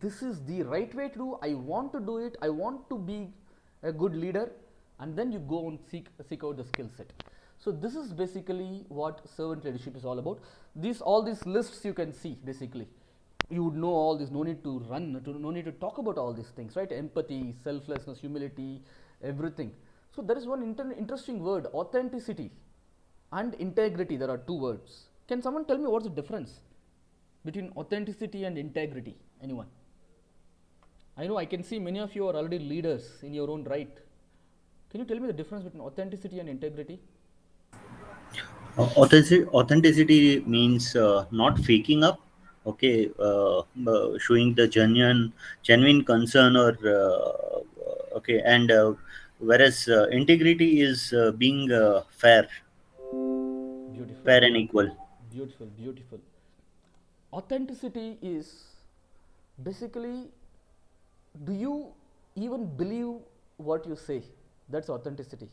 This is the right way to do. I want to do it. I want to be a good leader, and then you go and seek out the skill set. So this is basically what servant leadership is all about. All these lists you can see basically. You would know all this. No need to no need to talk about all these things, right? Empathy, selflessness, humility, everything. So there is one interesting word, authenticity and integrity. There are 2 words. Can someone tell me what's the difference between authenticity and integrity? Anyone? I know I can see many of you are already leaders in your own right. Can you tell me the difference between authenticity and integrity? Authenticity means not faking up, okay, showing the genuine concern, or okay, and whereas integrity is being Beautiful, fair and equal. beautiful, beautiful. Authenticity is basically, do you even believe what you say? That's authenticity.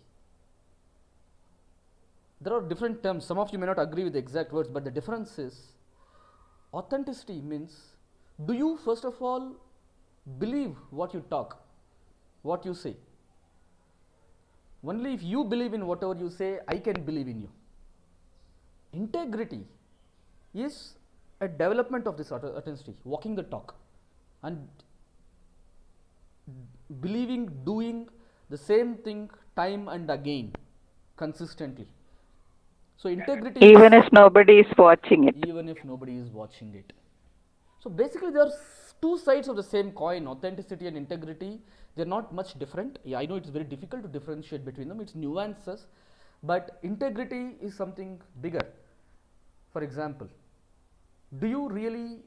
There are different terms. Some of you may not agree with the exact words, but the difference is authenticity means, do you first of all believe what you talk, what you say? Only if you believe in whatever you say, I can believe in you. Integrity is a development of this authenticity, walking the talk and believing, doing the same thing time and again consistently. So integrity Even is if nobody is watching it. even if nobody is watching it. So basically, there are two sides of the same coin, authenticity and integrity. They're not much different. Yeah, I know it's very difficult to differentiate between them, it's nuances, but integrity is something bigger. For example, do you really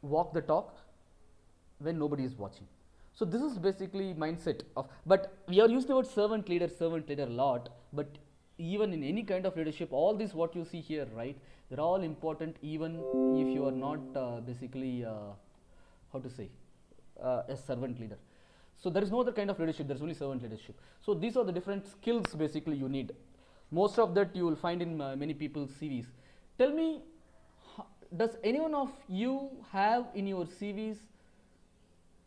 walk the talk when nobody is watching? So this is basically mindset of, but we are using the word servant leader a lot, but even in any kind of leadership, all this what you see here, right, they're all important, even if you are not basically how to say, a servant leader. So there is no other kind of leadership, there is only servant leadership. So these are the different skills basically you need. Most of that you will find in many people's CVs. Tell me, does anyone of you have in your CVs,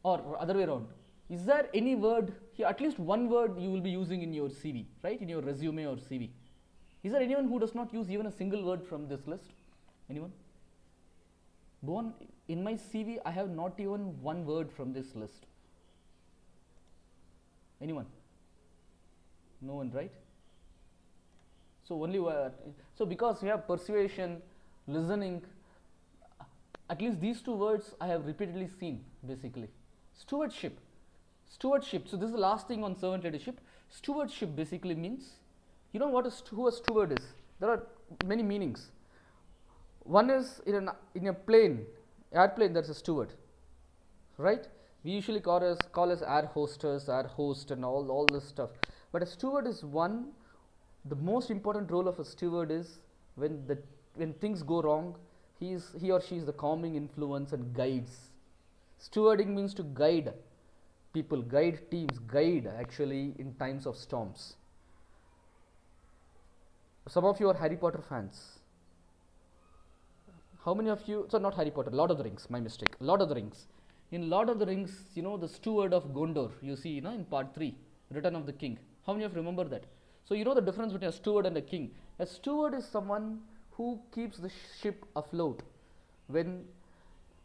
or other way around, is there any word here, at least one word you will be using in your CV, right, in your resume or CV? Is there anyone who does not use even a single word from this list? Anyone? Bhuvan, in my CV I have not even one word from this list. Anyone? No one, right? So only so because we have persuasion, listening, at least these two words I have repeatedly seen basically. Stewardship. Stewardship. So this is the last thing on servant leadership. Stewardship basically means, you know what who a steward is? There are many meanings. One is in a plane, airplane, there's a steward, right? We usually call as air hostess, air host, and all this stuff. But a steward is one. The most important role of a steward is when things go wrong, he or she is the calming influence and guides. Stewarding means to guide people, guide teams, guide actually in times of storms. Some of you are Harry Potter fans. How many of you, so not Harry Potter, Lord of the Rings, my mistake, Lord of the Rings. In Lord of the Rings, you know, the steward of Gondor, you see, you know, in part 3, Return of the King. How many of you remember that? So you know the difference between a steward and a king. A steward is someone who keeps the ship afloat when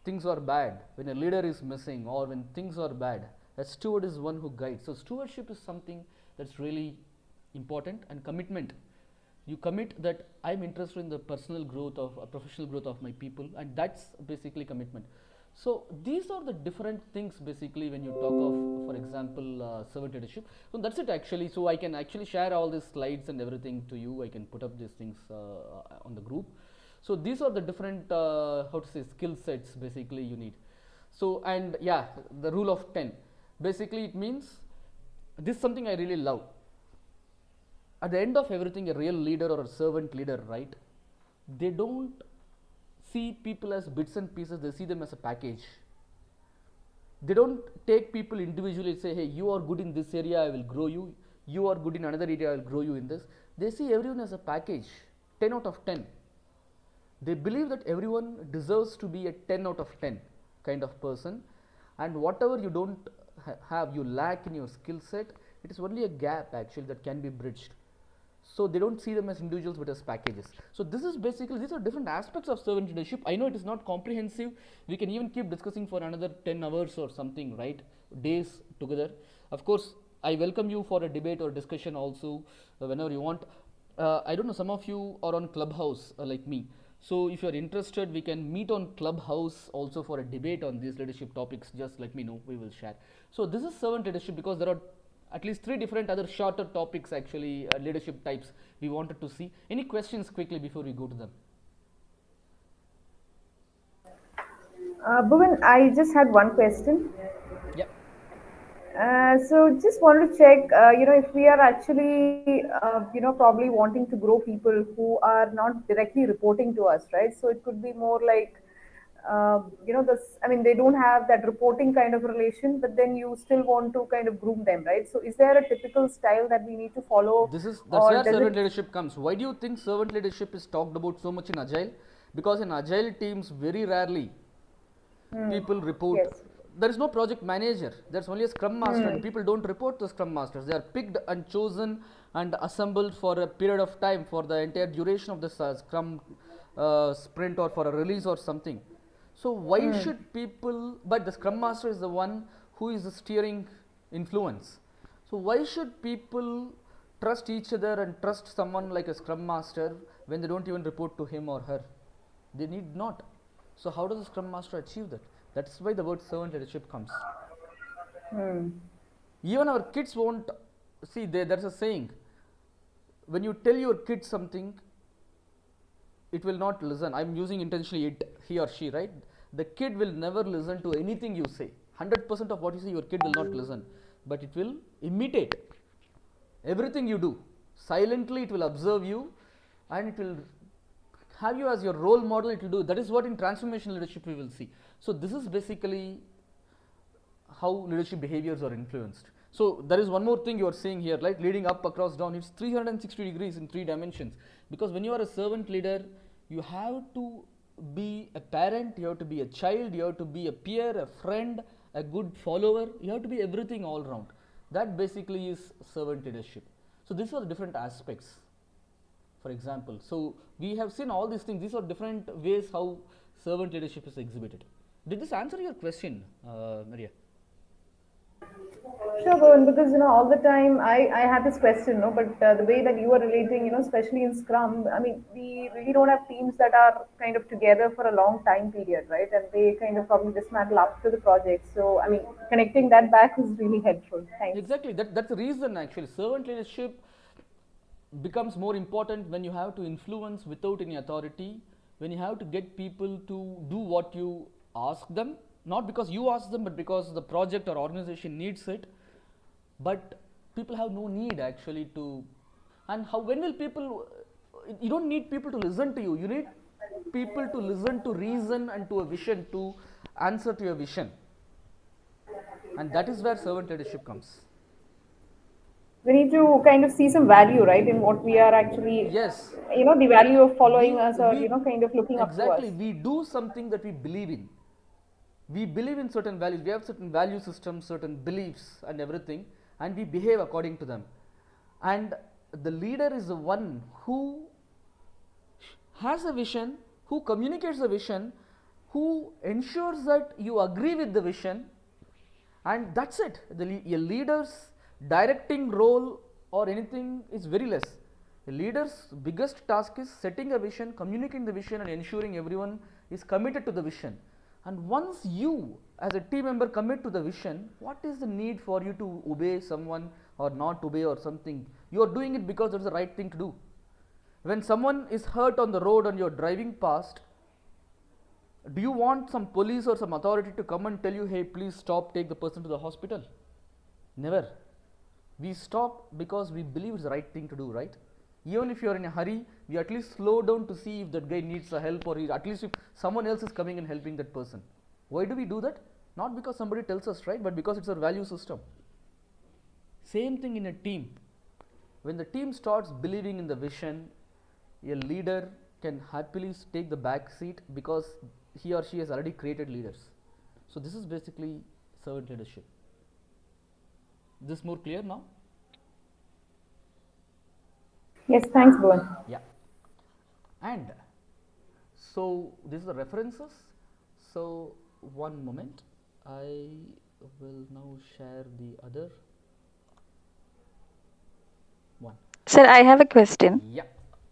things are bad, when a leader is missing, or when things are bad. A steward is one who guides. So stewardship is something that's really important, and commitment. You commit that I'm interested in the personal growth of professional growth of my people, and that's basically commitment. So these are the different things basically when you talk of, for example, servant leadership. So that's it actually. So I can actually share all these slides and everything to you. I can put up these things on the group. So these are the different how to say skill sets basically you need. So, and yeah, the rule of 10 basically it means, this is something I really love. At the end of everything, a real leader or a servant leader, right, they don't see people as bits and pieces, they see them as a package. They don't take people individually and say, hey, you are good in this area, I will grow you. You are good in another area, I will grow you in this. They see everyone as a package, 10 out of 10. They believe that everyone deserves to be a 10 out of 10 kind of person, and whatever you don't have, you lack in your skill set, it is only a gap actually that can be bridged. So they don't see them as individuals but as packages. So this is basically, these are different aspects of servant leadership. I know it is not comprehensive. We can even keep discussing for another 10 hours or something, right? Days together. Of course, I welcome you for a debate or discussion also whenever you want. I don't know, some of you are on Clubhouse like me. So if you are interested, we can meet on Clubhouse also for a debate on these leadership topics. Just let me know, we will share. So this is servant leadership because there are at least 3 different other shorter topics actually, leadership types we wanted to see. Any questions quickly before we go to them? Bhuvan, I just had one question. Yep. So just wanted to check, if we are actually, probably wanting to grow people who are not directly reporting to us, right? So it could be more like, they don't have that reporting kind of relation, but then you still want to kind of groom them, right? So is there a typical style that we need to follow, That's or where does servant it? leadership comes. Why do you think servant leadership is talked about so much in agile? Because in agile teams, very rarely people report. Yes. There is no project manager, there's only a scrum master, and Hmm. people don't report to scrum masters. They are picked and chosen and assembled for a period of time, for the entire duration of the scrum sprint, or for a release or something. So why should people, but the scrum master is the one who is the steering influence. So why should people trust each other and trust someone like a scrum master when they don't even report to him or her? They need not. So how does a scrum master achieve that? That's why the word servant leadership comes. Even our kids won't see. There's a saying: when you tell your kid something, it will not listen. I'm using intentionally it, he or she, right? The kid will never listen to anything you say. 100% of what you say, your kid will not listen, but it will imitate everything you do. Silently, it will observe you, and it will have you as your role model. It will do. That is what in transformational leadership we will see. So this is basically how leadership behaviors are influenced. So there is one more thing you are saying here, like leading up, across, down. It's 360 degrees in 3 dimensions. Because when you are a servant leader, you have to be a parent, you have to be a child, you have to be a peer, a friend, a good follower. You have to be everything all round. That basically is servant leadership. So these are the different aspects, for example. So we have seen all these things. These are different ways how servant leadership is exhibited. Did this answer your question, Maria? Sure, Bhuvan, because all the time I had this question, no, but the way that you are relating, especially in Scrum, I mean, we really don't have teams that are kind of together for a long time period, right? And they kind of probably dismantle after the project. So, I mean, connecting that back was really helpful. Thanks. Exactly. That's the reason actually. Servant leadership becomes more important when you have to influence without any authority, when you have to get people to do what you ask them, not because you ask them, but because the project or organization needs it. But people have no need actually to. And how, when will people, you don't need people to listen to you, you need people to listen to reason and to a vision, to answer to your vision. And that is where servant leadership comes. We need to kind of see some value, right, in what we are actually, Yes, the value of following we us, or, we kind of looking up to us. exactly, we do something that we believe in. We believe in certain values, we have certain value systems, certain beliefs and everything, and we behave according to them. And the leader is the one who has a vision, who communicates the vision, who ensures that you agree with the vision, and that's it. A leader's directing role or anything is very less. A leader's biggest task is setting a vision, communicating the vision, and ensuring everyone is committed to the vision. And once you as a team member commit to the vision, what is the need for you to obey someone or not obey or something? You are doing it because that's the right thing to do. When someone is hurt on the road and you're driving past, do you want some police or some authority to come and tell you, hey, please stop, take the person to the hospital? Never. We stop because we believe it's the right thing to do, right? Even if you're in a hurry, we at least slow down to see if that guy needs a help, or at least if someone else is coming and helping that person. Why do we do that? Not because somebody tells us, right, but because it's our value system. Same thing in a team. When the team starts believing in the vision, a leader can happily take the back seat because he or she has already created leaders. So this is basically servant leadership. Is this more clear now? Yes, thanks, Bhuvan. Yeah. And so these are the references. So one moment, I will now share the other one. Sir, I have a question. Yeah,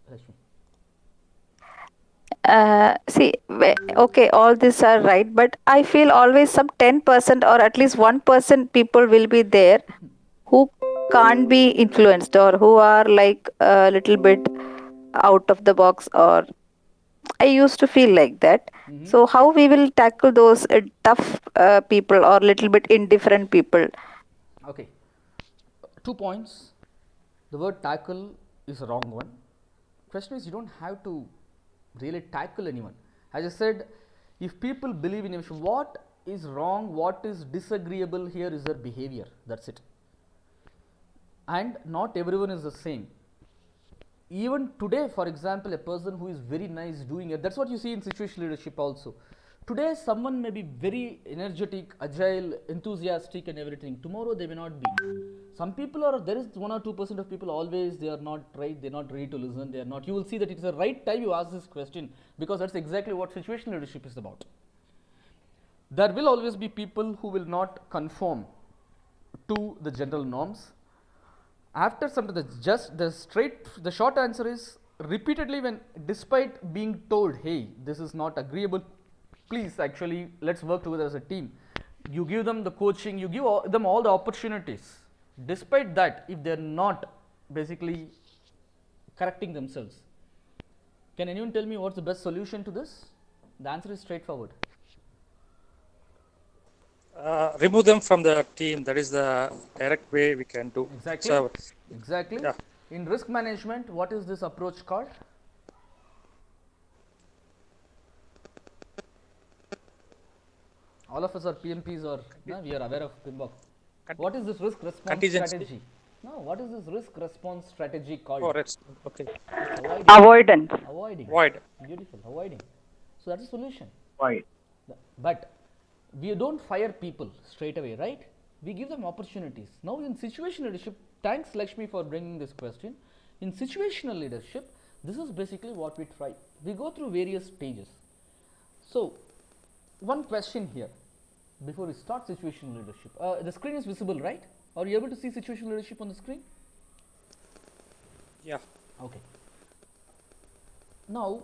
Rashmi. Okay, all these are right, but I feel always some 10% or at least 1% people will be there who can't be influenced or who are like a little bit out of the box, or I used to feel like that. Mm-hmm. So how we will tackle those tough people or little bit indifferent people? Okay, 2 points. The word tackle is a wrong one. Question is, you don't have to really tackle anyone. As I said, if people believe in innovation, what is wrong, what is disagreeable here is their behavior. That's it. And not everyone is the same. Even today, for example, a person who is very nice doing it, that's what you see in situational leadership also. Today someone may be very energetic, agile, enthusiastic and everything. Tomorrow they may not be. Some people are, there is 1 or 2% of people always they are not right, they are not ready to listen, they are not. You will see that it's the right time you ask this question, because that's exactly what situational leadership is about. There will always be people who will not conform to the general norms. After some time, the short answer is, repeatedly, when despite being told, hey, this is not agreeable, please actually let's work together as a team, you give them the coaching, you give them all the opportunities. Despite that, if they are not basically correcting themselves, can anyone tell me what's the best solution to this? The answer is straightforward. Remove them from the team. That is the direct way we can do. Exactly. So, Exactly. yeah. In risk management, what is this approach called? All of us are PMPs, or no, we are aware of PMBOK. What is this risk response Contingency. strategy? No, what is this risk response strategy called? Oh, it's okay. It's avoiding. Avoidance. Avoiding. Void. Beautiful. Avoiding. So that's a solution. Why? But we don't fire people straight away, right? We give them opportunities. Now in situational leadership, thanks Lakshmi for bringing this question. In situational leadership, this is basically what we try. We go through various stages. So one question here before we start situational leadership. The screen is visible, right? Are you able to see situational leadership on the screen? Yeah. Okay. Now,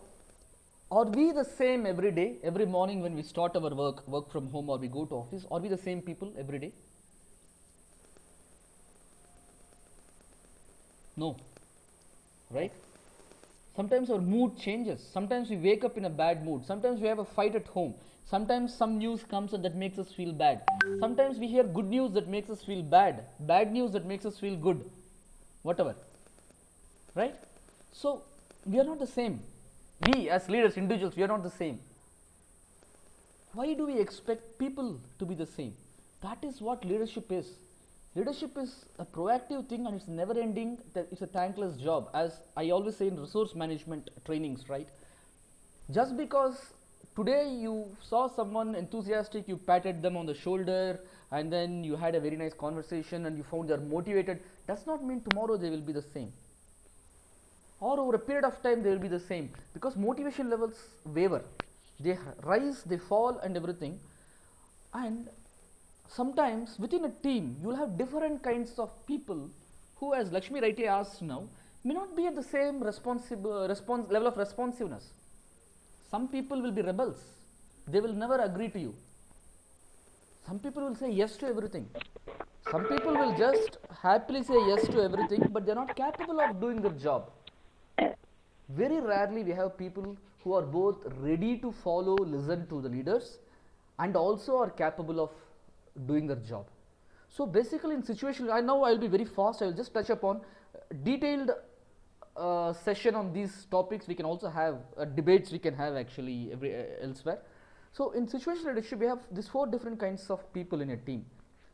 are we the same every day, every morning when we start our work from home, or we go to office? Are we the same people every day? No, right? Sometimes our mood changes. Sometimes we wake up in a bad mood. Sometimes we have a fight at home. Sometimes some news comes and that makes us feel bad. Sometimes we hear good news that makes us feel bad. Bad news that makes us feel good. Whatever. Right? So, we are not the same. We as leaders, individuals, we are not the same. Why do we expect people to be the same? That is what leadership is. Leadership is a proactive thing, and it's never ending. It's a thankless job, as I always say in resource management trainings, right? Just because today you saw someone enthusiastic, you patted them on the shoulder, and then you had a very nice conversation and you found they're motivated, does not mean tomorrow they will be the same. Or over a period of time they will be the same, because motivation levels waver. They rise, they fall and everything. And sometimes within a team you will have different kinds of people who, as Lakshmi rightly asked now, may not be at the same level of responsiveness. Some people will be rebels. They will never agree to you. Some people will say yes to everything. Some people will just happily say yes to everything, but they are not capable of doing their job. Very rarely we have people who are both ready to follow, listen to the leaders, and also are capable of doing their job. So basically in situation, I will be very fast, I will just touch upon detailed session on these topics. We can also have debates we can have actually elsewhere. So in situational leadership, we have these 4 different kinds of people in a team.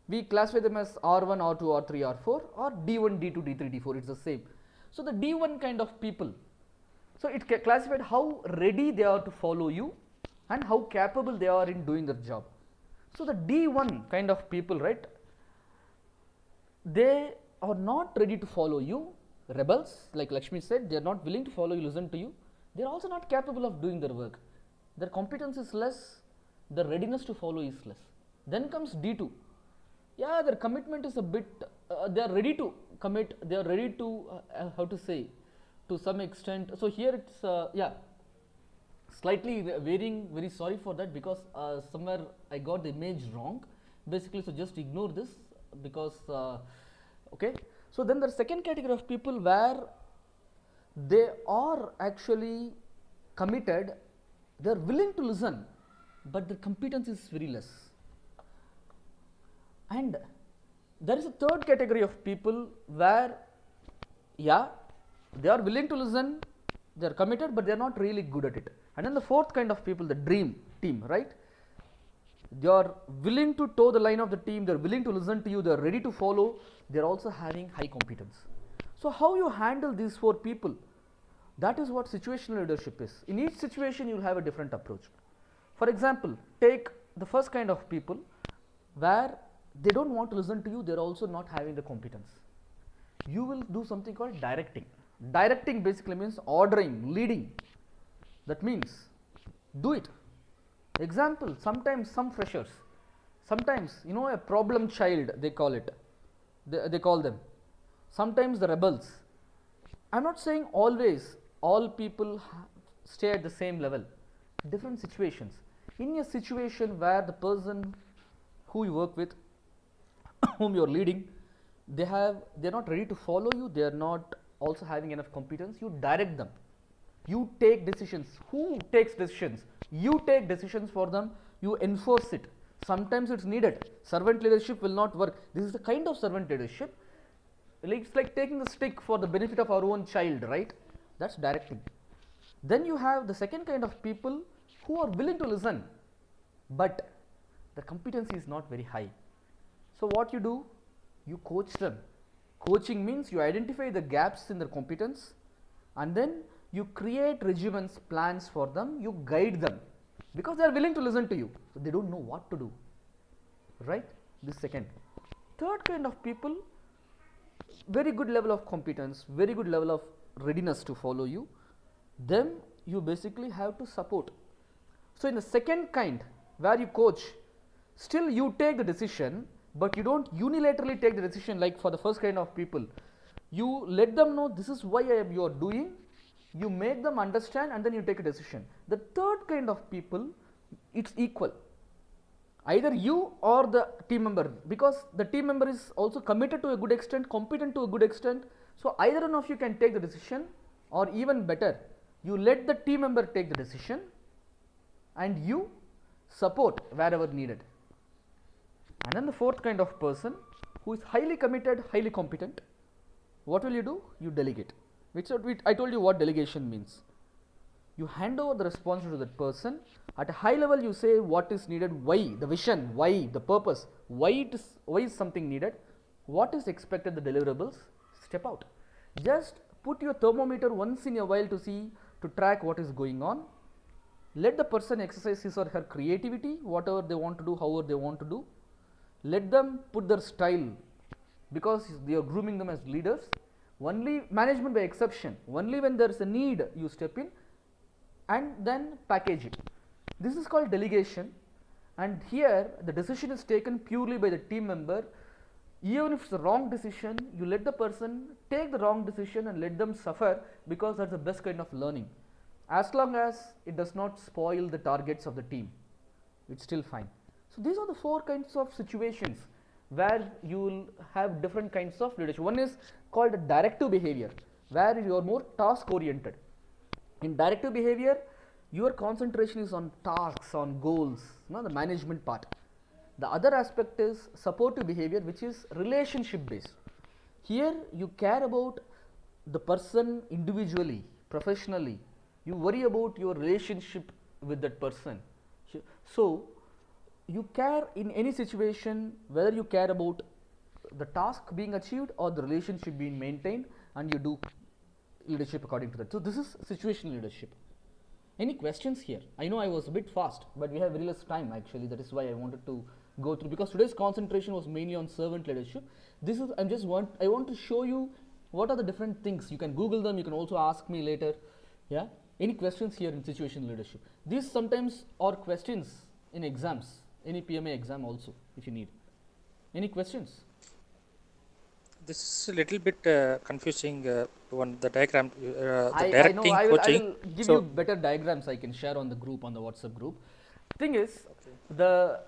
We classify them as R1, R2, R3, R4, or D1, D2, D3, D4, it's the same. So the D1 kind of people, so it classified how ready they are to follow you and how capable they are in doing their job. So the D1 kind of people, right, they are not ready to follow you, rebels, like Lakshmi said, they are not willing to follow you, listen to you. They are also not capable of doing their work. Their competence is less, their readiness to follow is less. Then comes D2. Yeah, their commitment is a bit, they are ready to commit, they are ready to, how to say, to some extent. So here it's, slightly varying, very sorry for that, because somewhere I got the image wrong. Basically, so just ignore this, because, okay. So then the second category of people where they are actually committed, they are willing to listen, but their competence is very less. And there is a third category of people where, yeah, they are willing to listen, they are committed, but they are not really good at it. And then the fourth kind of people, the dream team, right? They are willing to toe the line of the team, they are willing to listen to you, they are ready to follow, they are also having high competence. So how you handle these four people, that is what situational leadership is. In each situation you will have a different approach. For example, take the first kind of people where they don't want to listen to you, they are also not having the competence. You will do something called directing. Directing basically means ordering, leading. That means do it. Example, sometimes some freshers, sometimes a problem child they call it, they call them, sometimes the rebels. I am not saying always all people stay at the same level, different situations. In a situation where the person who you work with, whom you are leading, they are not ready to follow you, they are not also having enough competence, you direct them, you take decisions. Who takes decisions? You take decisions for them, you enforce it. Sometimes it's needed. Servant leadership will not work. This is the kind of servant leadership, it's like taking the stick for the benefit of our own child, right? That's directing. Then you have the second kind of people who are willing to listen, but the competency is not very high. So what you do, you coach them. Coaching means you identify the gaps in their competence, and then you create regimens, plans for them, you guide them, because they are willing to listen to you, so they don't know what to do, right? This second. Third kind of people, very good level of competence, very good level of readiness to follow you, them you basically have to support. So in the second kind where you coach, still you take the decision, but you don't unilaterally take the decision like for the first kind of people. You let them know this is why you are doing, you make them understand, and then you take a decision. The third kind of people, it's equal, either you or the team member, because the team member is also committed to a good extent, competent to a good extent. So either one of you can take the decision, or even better, you let the team member take the decision and you support wherever needed. And then the fourth kind of person who is highly committed, highly competent, what will you do? You delegate. Which I told you what delegation means. You hand over the responsibility to that person. At a high level you say what is needed, why, the vision, why, the purpose, why is something needed, what is expected, the deliverables, step out. Just put your thermometer once in a while to track what is going on. Let the person exercise his or her creativity, whatever they want to do, however they want to do. Let them put their style, because they are grooming them as leaders. Only management by exception, only when there is a need you step in, and then package it. This is called delegation, and here the decision is taken purely by the team member. Even if it's the wrong decision, you let the person take the wrong decision and let them suffer, because that's the best kind of learning. As long as it does not spoil the targets of the team, it's still fine. So these are the four kinds of situations where you will have different kinds of leadership. One is called directive behavior, where you are more task oriented. In directive behavior, your concentration is on tasks, on goals, the management part. The other aspect is supportive behavior, which is relationship based. Here you care about the person individually, professionally. You worry about your relationship with that person. So you care in any situation, whether you care about the task being achieved or the relationship being maintained, and you do leadership according to that. So this is situational leadership. Any questions here? I know I was a bit fast, but we have very less time actually. That is why I wanted to go through, because today's concentration was mainly on servant leadership. This is I want to show you what are the different things. You can Google them. You can also ask me later. Yeah. Any questions here in situational leadership? These sometimes are questions in exams, any PMI exam also, if you need. Any questions? This is a little bit confusing. The diagram, the I know. directing I coaching. will give you better diagrams I can share on the group, on the WhatsApp group. Thing is, the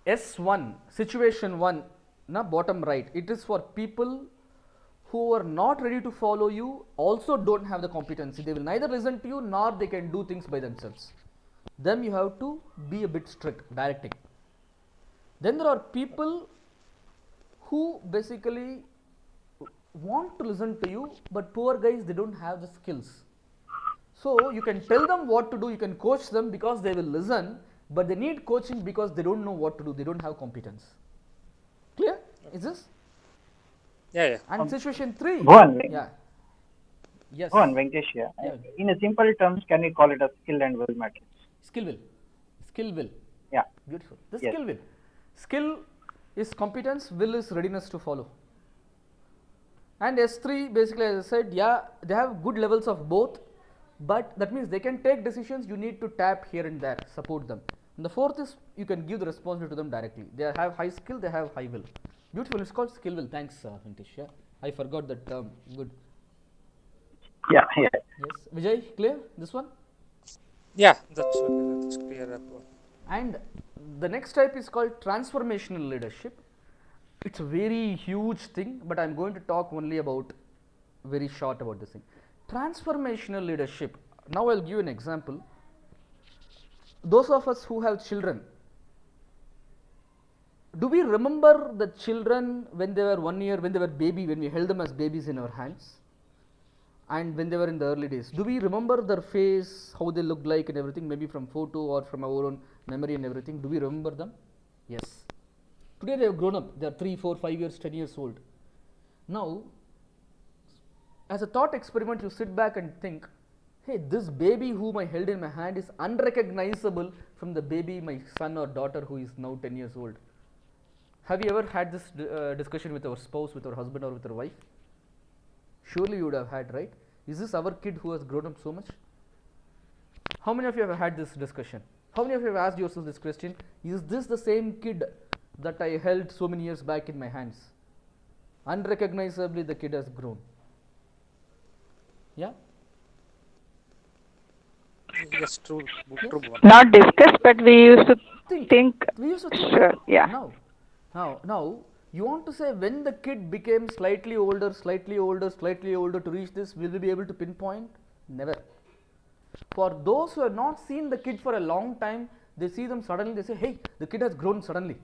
S1, situation 1 na bottom right, it is for people who are not ready to follow you, also don't have the competency. They will neither listen to you nor they can do things by themselves. Them you have to be a bit strict directing. Then there are people who basically want to listen to you, but poor guys, they don't have the skills. So you can tell them what to do, you can coach them because they will listen, but they need coaching because they don't know what to do, they don't have competence. Clear? Is this? Yeah. And situation 3. Yeah. Yes. Venkatesh here. Yeah. In a simple terms, can we call it a skill and will matrix? Skill will. Yeah. Beautiful. The Yes. skill will. Skill is competence, will is readiness to follow. And S3 basically, as I said, yeah, they have good levels of both, but that means they can take decisions, you need to tap here and there, support them. And the fourth is you can give the responsibility to them directly. They have high skill, they have high will. Beautiful, it's called skill will. Thanks, Venkatesh. Yeah, I forgot that term. Good. Yeah. Yes. Vijay, clear this one? Yeah, that's clear. And the next type is called transformational leadership. It's a very huge thing, but I'm going to talk only about very short about this thing. Transformational leadership. Now I'll give you an example. Those of us who have children, do we remember the children when they were 1 year, when they were baby, when we held them as babies in our hands? And when they were in the early days, do we remember their face, how they looked like and everything, maybe from photo or from our own memory and everything? Do we remember them? Yes. Today they have grown up, they are 3, 4, 5 years, 10 years old. Now, as a thought experiment, you sit back and think, hey, this baby whom I held in my hand is unrecognizable from the baby, my son or daughter who is now 10 years old. Have you ever had this discussion with our spouse, with our husband or with our wife? Surely you would have had, right? Is this our kid who has grown up so much? How many of you have had this discussion? How many of you have asked yourself this question? Is this the same kid that I held so many years back in my hands? Unrecognizably the kid has grown. Yeah? Yes, true. Not discuss, but we used to think. We used to think. Sure, yeah. Now, you want to say when the kid became slightly older to reach this, will we be able to pinpoint? Never. For those who have not seen the kid for a long time, they see them suddenly, they say, hey, the kid has grown suddenly.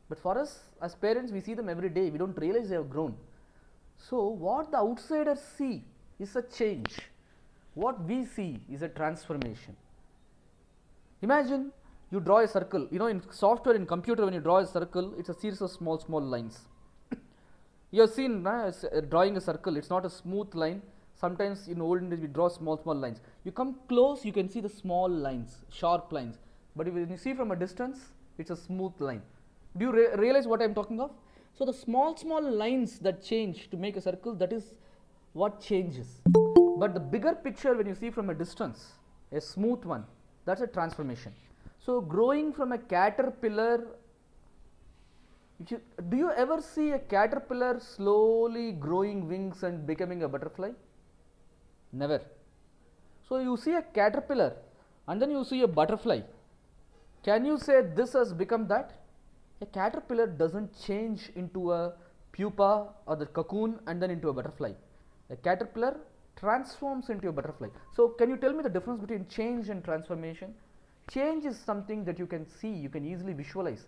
But for us as parents, we see them every day, we don't realize they have grown. So what the outsiders see is a change. What we see is a transformation. Imagine you draw a circle. You know, in software, in computer, when you draw a circle, it's a series of small lines. You have seen drawing a circle, it's not a smooth line. Sometimes in olden days we draw small lines. You come close, you can see the small lines, sharp lines. But when you see from a distance, it's a smooth line. Do you realize what I am talking of? So the small lines that change to make a circle, that is what changes. But the bigger picture, when you see from a distance, a smooth one, that's a transformation. So growing from a caterpillar, do you ever see a caterpillar slowly growing wings and becoming a butterfly? Never. So you see a caterpillar and then you see a butterfly. Can you say this has become that? A caterpillar doesn't change into a pupa or the cocoon and then into a butterfly. A caterpillar transforms into a butterfly. So can you tell me the difference between change and transformation? Change is something that you can see, you can easily visualize.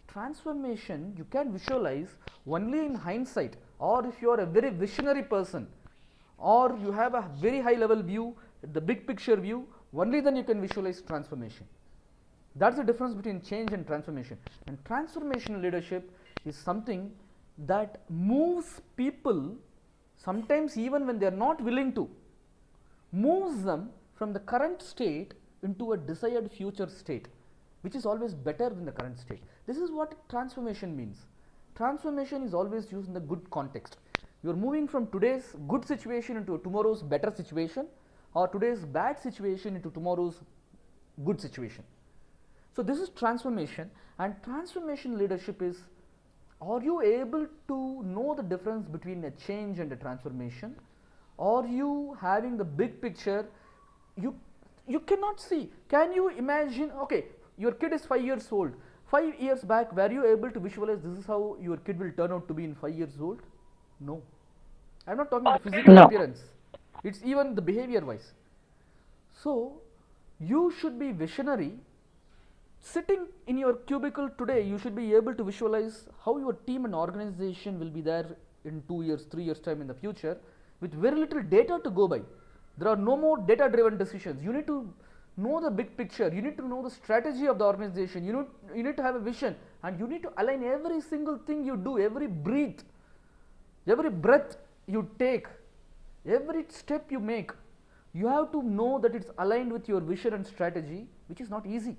Transformation you can visualize only in hindsight, or if you are a very visionary person, or you have a very high level view, the big picture view, only then you can visualize transformation. That's the difference between change and transformation. And transformational leadership is something that moves people, sometimes even when they are not willing to, moves them from the current state into a desired future state, which is always better than the current state. This is what transformation means. Transformation is always used in the good context. You are moving from today's good situation into tomorrow's better situation, or today's bad situation into tomorrow's good situation. So this is transformation, and transformation leadership is, are you able to know the difference between a change and a transformation? Are you having the big picture? You cannot see. Can you imagine, okay, your kid is 5 years old 5 years back, were you able to visualize this is how your kid will turn out to be in 5 years old? No. I'm not talking about the physical appearance. It's even the behavior wise. So, you should be visionary. Sitting in your cubicle today, you should be able to visualize how your team and organization will be there in 2 years, 3 years time in the future with very little data to go by. There are no more data driven decisions. You need to know the big picture. You need to know the strategy of the organization. You need to have a vision, and you need to align every single thing you do, every breath you take, every step you make. You have to know that it's aligned with your vision and strategy, which is not easy.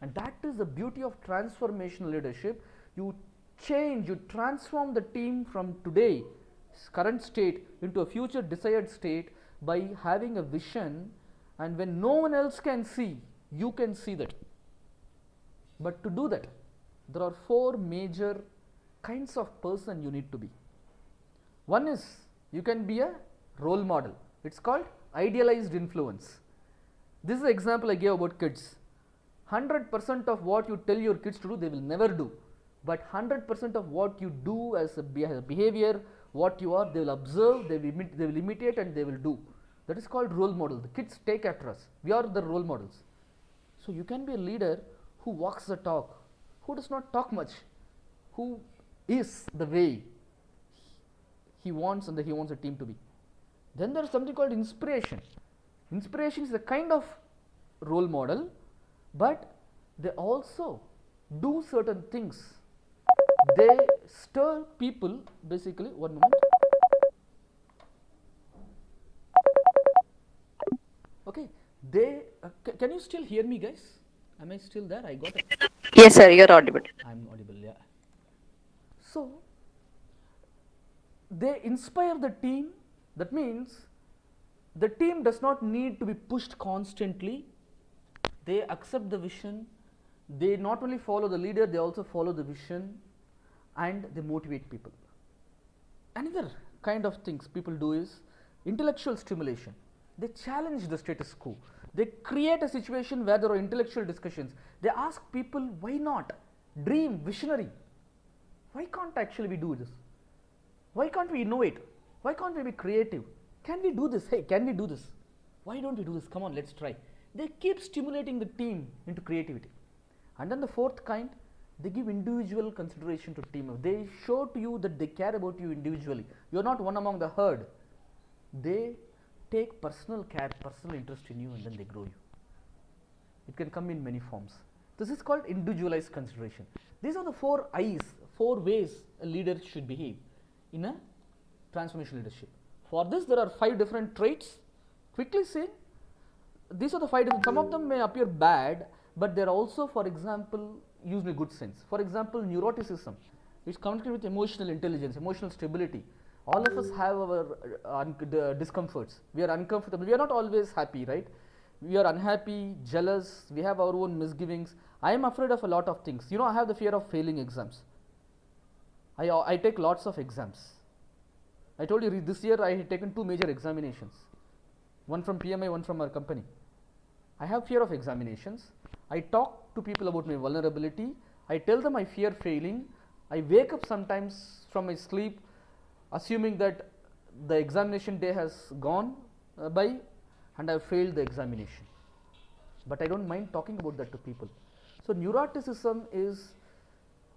And that is the beauty of transformational leadership. You change, you transform the team from today's current state into a future desired state by having a vision, and when no one else can see, you can see that. But to do that, there are 4 major kinds of person you need to be. One is, you can be a role model. It's called idealized influence. This is the example I gave about kids. 100% of what you tell your kids to do, they will never do. But 100% of what you do as a behavior, what you are, they will observe, they will imitate, and they will do. That is called role model. The kids take after us. We are the role models. So you can be a leader who walks the talk, who does not talk much, who is the way he wants and that he wants a team to be. Then there is something called inspiration. Inspiration is a kind of role model, but they also do certain things. They stir people, basically. One moment. Okay, they can you still hear me, guys? Am I still there? I got it. Yes, sir, you're audible. I'm audible, yeah. So, they inspire the team. That means the team does not need to be pushed constantly. They accept the vision. They not only follow the leader, they also follow the vision, and they motivate people. Another kind of things people do is intellectual stimulation. They challenge the status quo. They create a situation where there are intellectual discussions. They ask people, why not? Dream, visionary. Why can't actually we do this? Why can't we innovate? Why can't we be creative? Can we do this? Hey, can we do this? Why don't we do this? Come on, let's try. They keep stimulating the team into creativity. And then the 4th kind, they give individual consideration to team. They show to you that they care about you individually. You are not one among the herd. They take personal care, personal interest in you, and then they grow you. It can come in many forms. This is called individualized consideration. These are the 4 I's, 4 ways a leader should behave in a transformational leadership. For this, there are 5 different traits. Quickly saying, these are the 5 different. Some of them may appear bad, but they are also, for example, used in a good sense. For example, neuroticism. It's connected with emotional intelligence, emotional stability. All of us have our discomforts. We are uncomfortable. We are not always happy, right? We are unhappy, jealous. We have our own misgivings. I am afraid of a lot of things. You know, I have the fear of failing exams. I take lots of exams. I told you this year I had taken 2 major examinations. One from PMI, one from our company. I have fear of examinations. I talk to people about my vulnerability. I tell them I fear failing. I wake up sometimes from my sleep assuming that the examination day has gone by and I have failed the examination. But I don't mind talking about that to people. So neuroticism is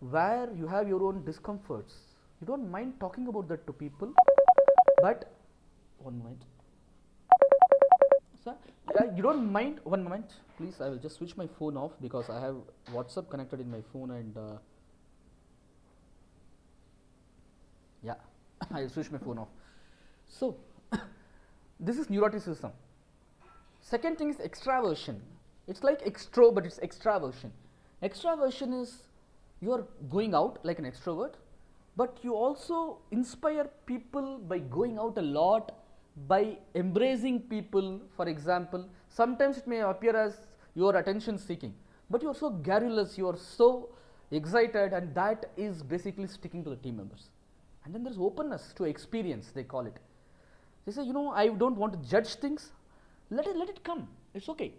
where you have your own discomforts. You don't mind talking about that to people, but one moment. So, you don't mind, one moment please, I will just switch my phone off because I have WhatsApp connected in my phone and yeah, I will switch my phone off. So, this is neuroticism. Second thing is extraversion. It's like extro, but it's extraversion. Extraversion is you are going out like an extrovert, but you also inspire people by going out a lot, by embracing people. For example, sometimes it may appear as you are attention seeking, but you are so garrulous, you are so excited, and that is basically sticking to the team members. And then there is openness to experience, they call it. They say, you know, I don't want to judge things, let it come, it's okay.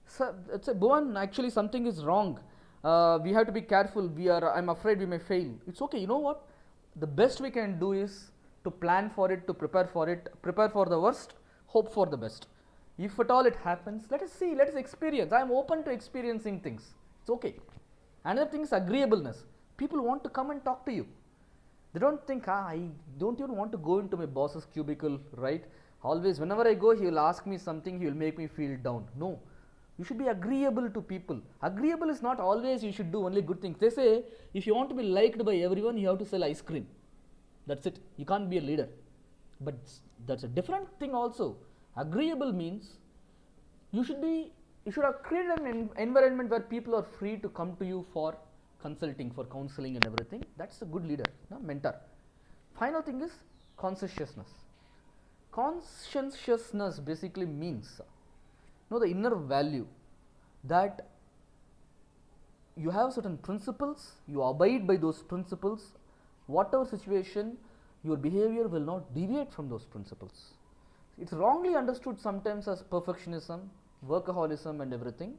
So, say, Bhuvan, actually something is wrong. we have to be careful, I'm afraid we may fail. It's okay. You know what, the best we can do is to plan for it, to prepare for it, prepare for the worst, hope for the best. If at all it happens, let us see, let us experience. I am open to experiencing things. It's okay. Another thing is agreeableness. People want to come and talk to you. They don't think, I don't even want to go into my boss's cubicle, right? Always, whenever I go, he will ask me something, he will make me feel down. No, you should be agreeable to people. Agreeable is not always you should do only good things. They say, if you want to be liked by everyone, you have to sell ice cream. That's it. You can't be a leader. But that's a different thing also. Agreeable means you should have created an environment where people are free to come to you for consulting, for counseling and everything. That's a good leader, no? Mentor. Final thing is conscientiousness. Conscientiousness basically means the inner value that you have certain principles, you abide by those principles, whatever situation, your behavior will not deviate from those principles. It's wrongly understood sometimes as perfectionism, workaholism and everything,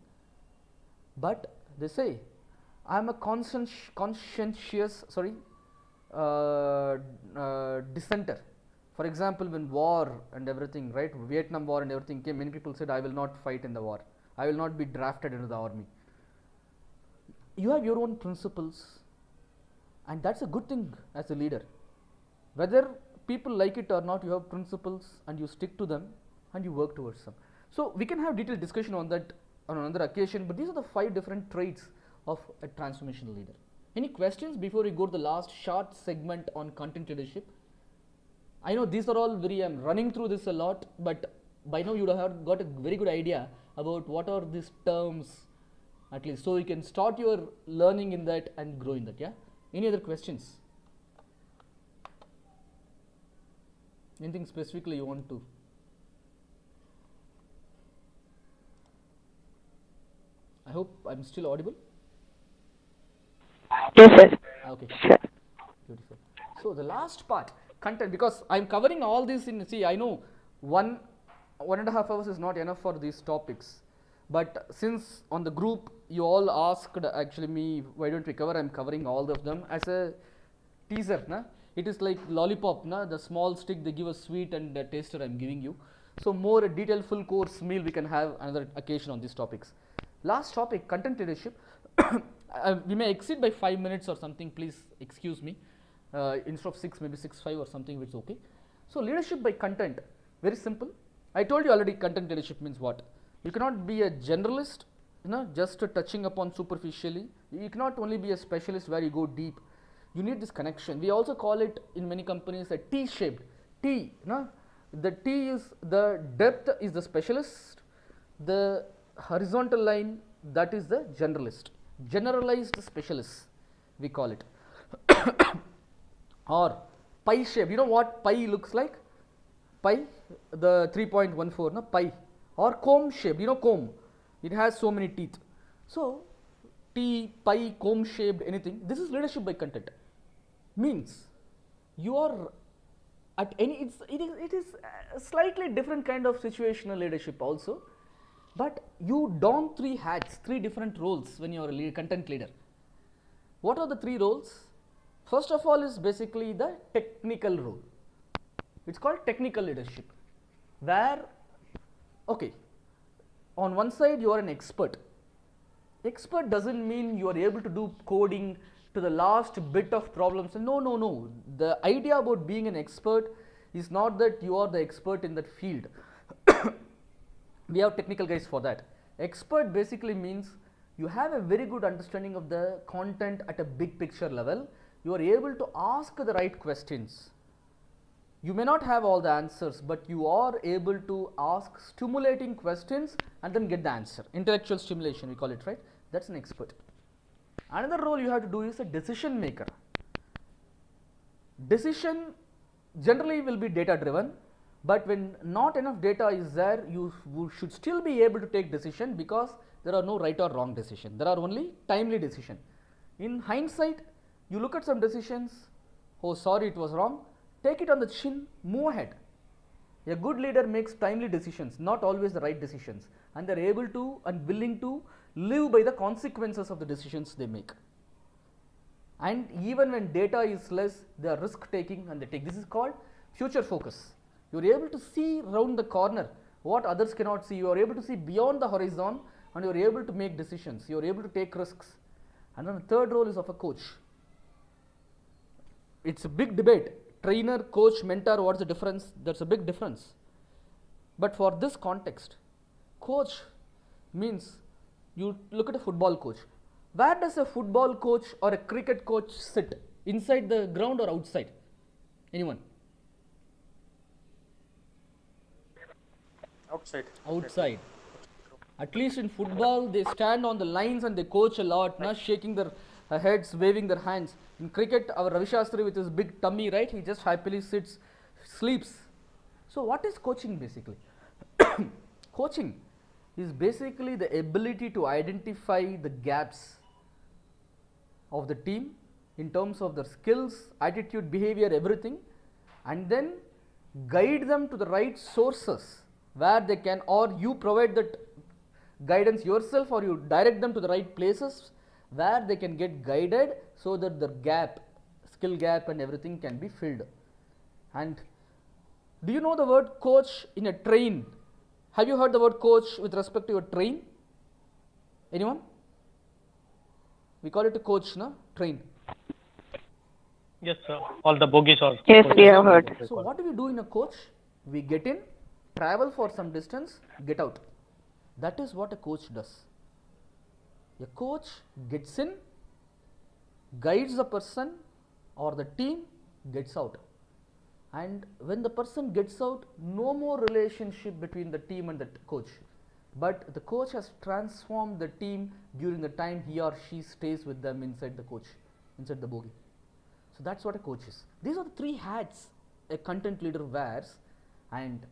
but they say, I am a conscientious dissenter. For example, when war and everything, right, Vietnam War and everything came, many people said, I will not fight in the war, I will not be drafted into the army. You have your own principles, and that's a good thing as a leader. Whether people like it or not, you have principles and you stick to them and you work towards them. So we can have detailed discussion on that on another occasion, but these are the 5 different traits of a transformational leader. Any questions before we go to the last short segment on content leadership? I know these are all I'm running through this a lot, but by now you would have got a very good idea about what are these terms, at least, so you can start your learning in that and grow in that. Yeah. Any other questions? Anything specifically you want to? I hope I'm still audible. Yes, sir. Okay. Sure. Beautiful. So the last part, content, because I'm covering all this in, I know 1.5 hours is not enough for these topics, but since on the group you all asked actually me, why don't we cover, I'm covering all of them as a teaser. Na? It is like lollipop, na? The small stick, they give a sweet and a taster I'm giving you. So more a detailed full course meal we can have another occasion on these topics. Last topic, content leadership. We may exceed by 5 minutes or something, please excuse me. Instead of 6, maybe 6:05 or something, it's okay. So leadership by content, very simple. I told you already, content leadership means what? You cannot be a generalist, just touching upon superficially. You cannot only be a specialist where you go deep. You need this connection. We also call it in many companies a T-shaped. T, the T is the depth is the specialist, the horizontal line, that is the generalist, generalized specialist we call it. Or pie shape, you know what pie looks like? Pie, the 3.14, no, pie. Or comb shaped, comb, it has so many teeth. So T, pie, comb shaped, anything, this is leadership by content. Means you are at any, it is a slightly different kind of situational leadership also, but you don 3 hats, 3 different roles when you are a content leader. What are the 3 roles? First of all is basically the technical role. It's called technical leadership, where, okay, on one side you are an expert. Expert doesn't mean you are able to do coding to the last bit of problems. No. The idea about being an expert is not that you are the expert in that field. We have technical guys for that. Expert basically means you have a very good understanding of the content at a big picture level. You are able to ask the right questions. You may not have all the answers, but you are able to ask stimulating questions and then get the answer. Intellectual stimulation, we call it, right? That's an expert. Another role you have to do is a decision maker. Decision generally will be data driven, but when not enough data is there, you should still be able to take decision, because there are no right or wrong decision. There are only timely decision. In hindsight, you look at some decisions, oh sorry, it was wrong, take it on the chin, move ahead. A good leader makes timely decisions, not always the right decisions, and they are able to and willing to live by the consequences of the decisions they make. And even when data is less, they are risk taking and they take. This is called future focus. You are able to see round the corner what others cannot see. You are able to see beyond the horizon and you are able to make decisions. You are able to take risks. And then the third role is of a coach. It's a big debate. Trainer, coach, mentor, what's the difference? There's a big difference. But for this context, coach means you look at a football coach. Where does a football coach or a cricket coach sit? Inside the ground or outside? Anyone? Outside. Outside. At least in football, they stand on the lines and they coach a lot, right. Shaking their heads, waving their hands. In cricket, our Ravi Shastri with his big tummy, right? He just happily sits, sleeps. So what is coaching basically? Coaching is basically the ability to identify the gaps of the team in terms of their skills, attitude, behavior, everything, and then guide them to the right sources where they can, or you provide that guidance yourself, or you direct them to the right places where they can get guided so that the gap, skill gap and everything can be filled. And do you know the word coach in a train? Have you heard the word coach with respect to your train? Anyone? We call it a coach, no? Train. Yes, sir. All the bogies are. Yes, we have heard. So what do we do in a coach? We get in, travel for some distance, get out. That is what a coach does. A coach gets in, guides the person or the team, gets out. And when the person gets out, no more relationship between the team and the coach. But the coach has transformed the team during the time he or she stays with them inside the coach, inside the bogie. So that's what a coach is. These are the three hats a content leader wears. And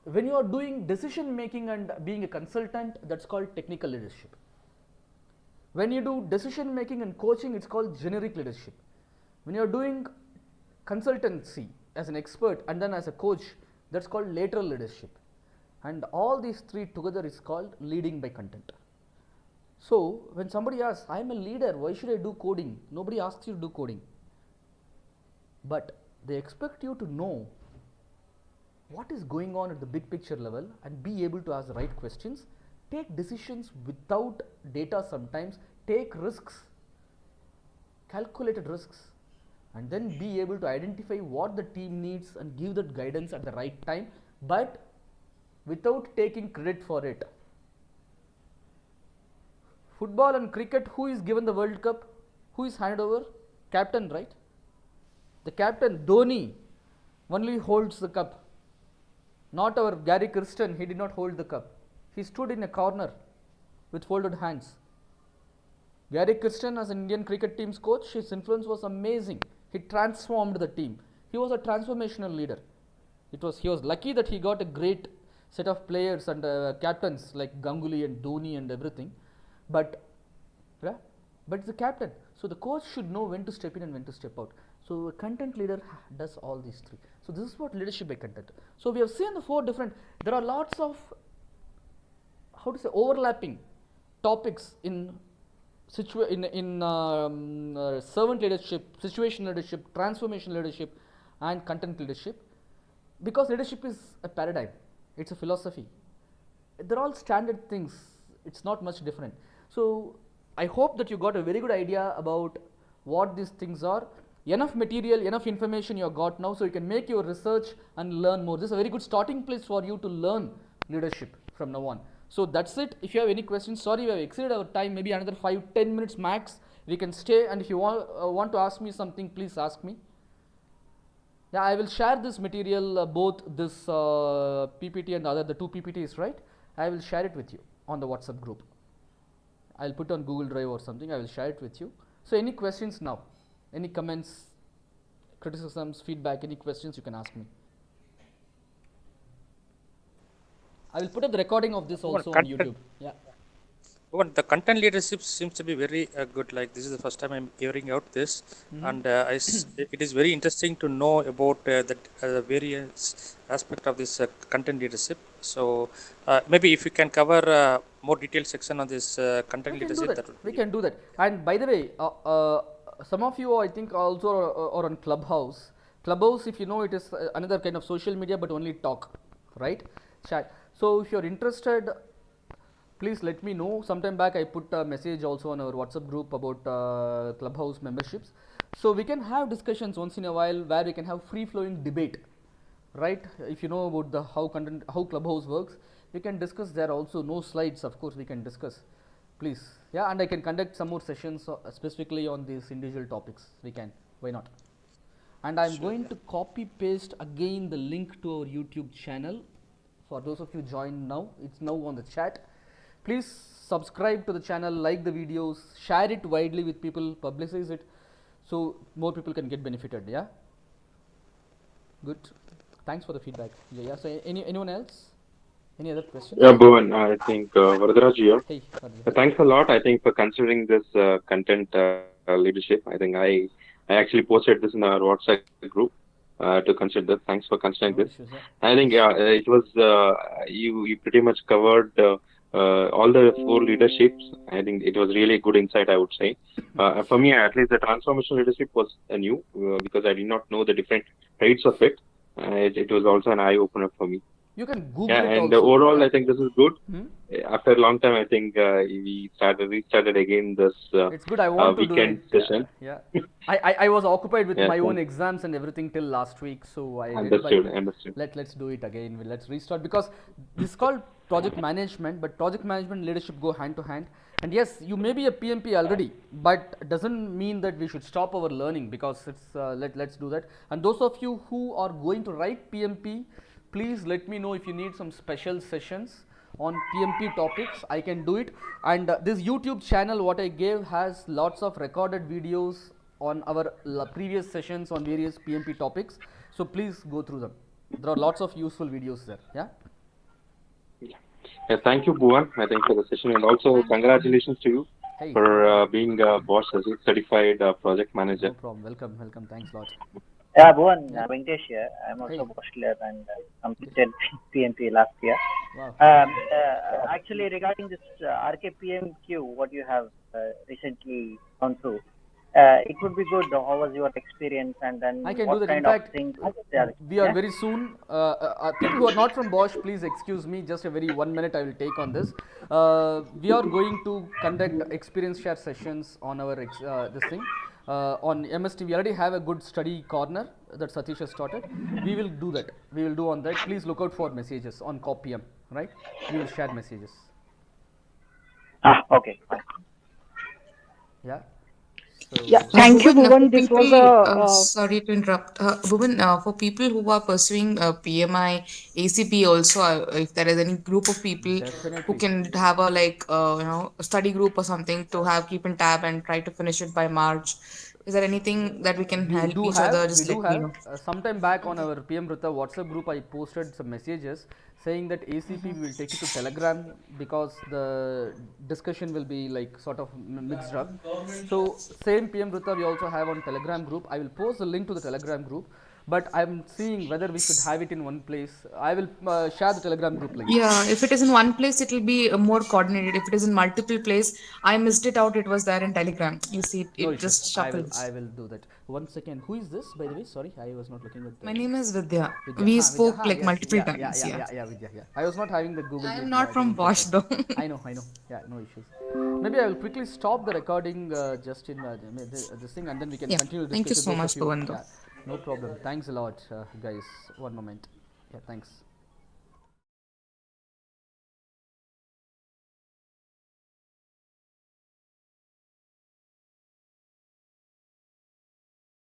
when you are doing decision making and being a consultant, that's called technical leadership. When you do decision making and coaching, it's called generic leadership. When you are doing consultancy as an expert and then as a coach, that's called lateral leadership. And all these three together is called leading by content. So when somebody asks, I'm a leader, why should I do coding? Nobody asks you to do coding. But they expect you to know what is going on at the big picture level and be able to ask the right questions, take decisions without data sometimes, take risks, calculated risks, and then be able to identify what the team needs and give that guidance at the right time, but without taking credit for it. Football and cricket, who is given the World Cup? Who is handed over? Captain, right? The captain, Dhoni, only holds the cup. Not our Gary Kirsten, he did not hold the cup. He stood in a corner with folded hands. Gary Kirsten, as an Indian cricket team's coach, his influence was amazing. He transformed the team. He was a transformational leader. He was lucky that he got a great set of players and captains like Ganguly and Dhoni and everything. But it's the captain. So the coach should know when to step in and when to step out. So a content leader does all these three. So this is what leadership by content. So we have seen the four different, there are lots of, overlapping topics in servant leadership, situational leadership, transformational leadership and content leadership, because leadership is a paradigm, it's a philosophy. They're all standard things, it's not much different. So I hope that you got a very good idea about what these things are. Enough material, enough information you have got now, so you can make your research and learn more. This is a very good starting place for you to learn leadership from now on. So that's it. If you have any questions, sorry we have exceeded our time, maybe another 5-10 minutes max. We can stay, and if you want to ask me something, please ask me. Yeah, I will share this material, both this PPT and the two PPTs, right? I will share it with you on the WhatsApp group. I'll put on Google Drive or something, I will share it with you. So any questions now? Any comments, criticisms, feedback, any questions you can ask me. I will put up the recording of this also on YouTube. Yeah. The content leadership seems to be very good. Like, this is the first time I'm hearing out this, and it is very interesting to know about the various aspect of this content leadership. So maybe if you can cover more detailed section on this content We can do leadership, that. that would We be can do that. And by the way, some of you I think also are on Clubhouse. Clubhouse, if you know, it is another kind of social media, but only talk, right? Chat. So if you're interested, please let me know. Sometime back I put a message also on our WhatsApp group about Clubhouse memberships. So we can have discussions once in a while where we can have free flowing debate, right? If you know about the how Clubhouse works, we can discuss there also. No slides, of course, we can discuss, please. Yeah, and I can conduct some more sessions specifically on these individual topics. We can, why not? And I'm going to copy paste again the link to our YouTube channel for those of you joined now. It's now on the chat. Please subscribe to the channel, like the videos, share it widely with people, publicize it so more people can get benefited. Yeah, good. Thanks for the feedback. Yeah, so anyone else, any other questions? Yeah, Bhuvan, I think Varadaraj here. Hey, Arjun. Thanks a lot, I think, for considering this content leadership. I think I actually posted this in our WhatsApp group to consider this. Thanks for considering this. No issues. Yeah. I think it was you pretty much covered all the four leaderships. I think it was really a good insight, I would say. For me, at least the transformational leadership was new because I did not know the different traits of it. It was also an eye opener for me. You can Google Yeah, it and also. overall, Yeah. I think this is good. Hmm? After a long time, I think we restarted again this It's good. I want to do weekend it. session. Yeah. I was occupied with Yeah, my own so exams and everything till last week, so I did. But understood. let's do it again. Let's restart because this is called project management, but project management and leadership go hand to hand. And yes, you may be a PMP already, but doesn't mean that we should stop our learning because it's let's do that. And those of you who are going to write PMP, please let me know if you need some special sessions on PMP topics. I can do it. And this YouTube channel what I gave has lots of recorded videos on our previous sessions on various PMP topics, so please go through them. There are lots of useful videos there. Yeah. Yeah, thank you, Bhuvan. I think for the session, and also congratulations to you Hey, for being a Bosch certified project manager. no problem. Welcome. Thanks a lot. Yeah, Bhuvan, Yeah. Venkatesh here. I'm also Hey. a Boschler and completed PMP last year. Wow. Actually, regarding this RKPMQ, what you have recently gone through, it would be good. How was your experience, and then I can do what that. In kind of fact, things they are? we are Yeah? very soon. People who are not from Bosch, please excuse me. Just a very 1 minute I will take on this. We are going to conduct experience share sessions on our this thing. On MST, we already have a good study corner that Satish has started. We will do that. We will do on that. Please look out for messages on CopyM. Right? We will share messages. Okay. Yeah. So Yeah, thank you, Bhuvan, Bhuvan. for This was people, a sorry to interrupt. Bhuvan, for people who are pursuing PMI, ACP also, if there is any group of people who definitely. can have a like, a study group or something to have keep in tab and try to finish it by March. Is there anything that we can help each other? We Just do let me have know. sometime back on our PM VRTTA WhatsApp group I posted some messages saying that ACP we will take it to Telegram because the discussion will be like sort of mixed up. So same PM VRTTA we also have on Telegram group. I will post the link to the Telegram group, but I'm seeing whether we should have it in one place. I will share the Telegram group link. Yeah, if it is in one place, it will be more coordinated. If it is in multiple place, I missed it out. It was there in Telegram. You see, No it issues. just I shuffles. will do that. 1 second. Who is this, by the way? Sorry, I was not looking at the My name is Vidya. Vidya. We Vidya. spoke like Yes. multiple Yeah. times. Yeah. Vidya. Yeah. I was not having the Google I am Meet not from link open. Bosch though. I know. Yeah. No issues. Maybe I will quickly stop the recording just in this thing, and then we can Yeah. continue the Thank you discussion. so Those of much, you. Pawan, though. Yeah. No problem. Thanks a lot, guys. 1 moment. Yeah. Thanks.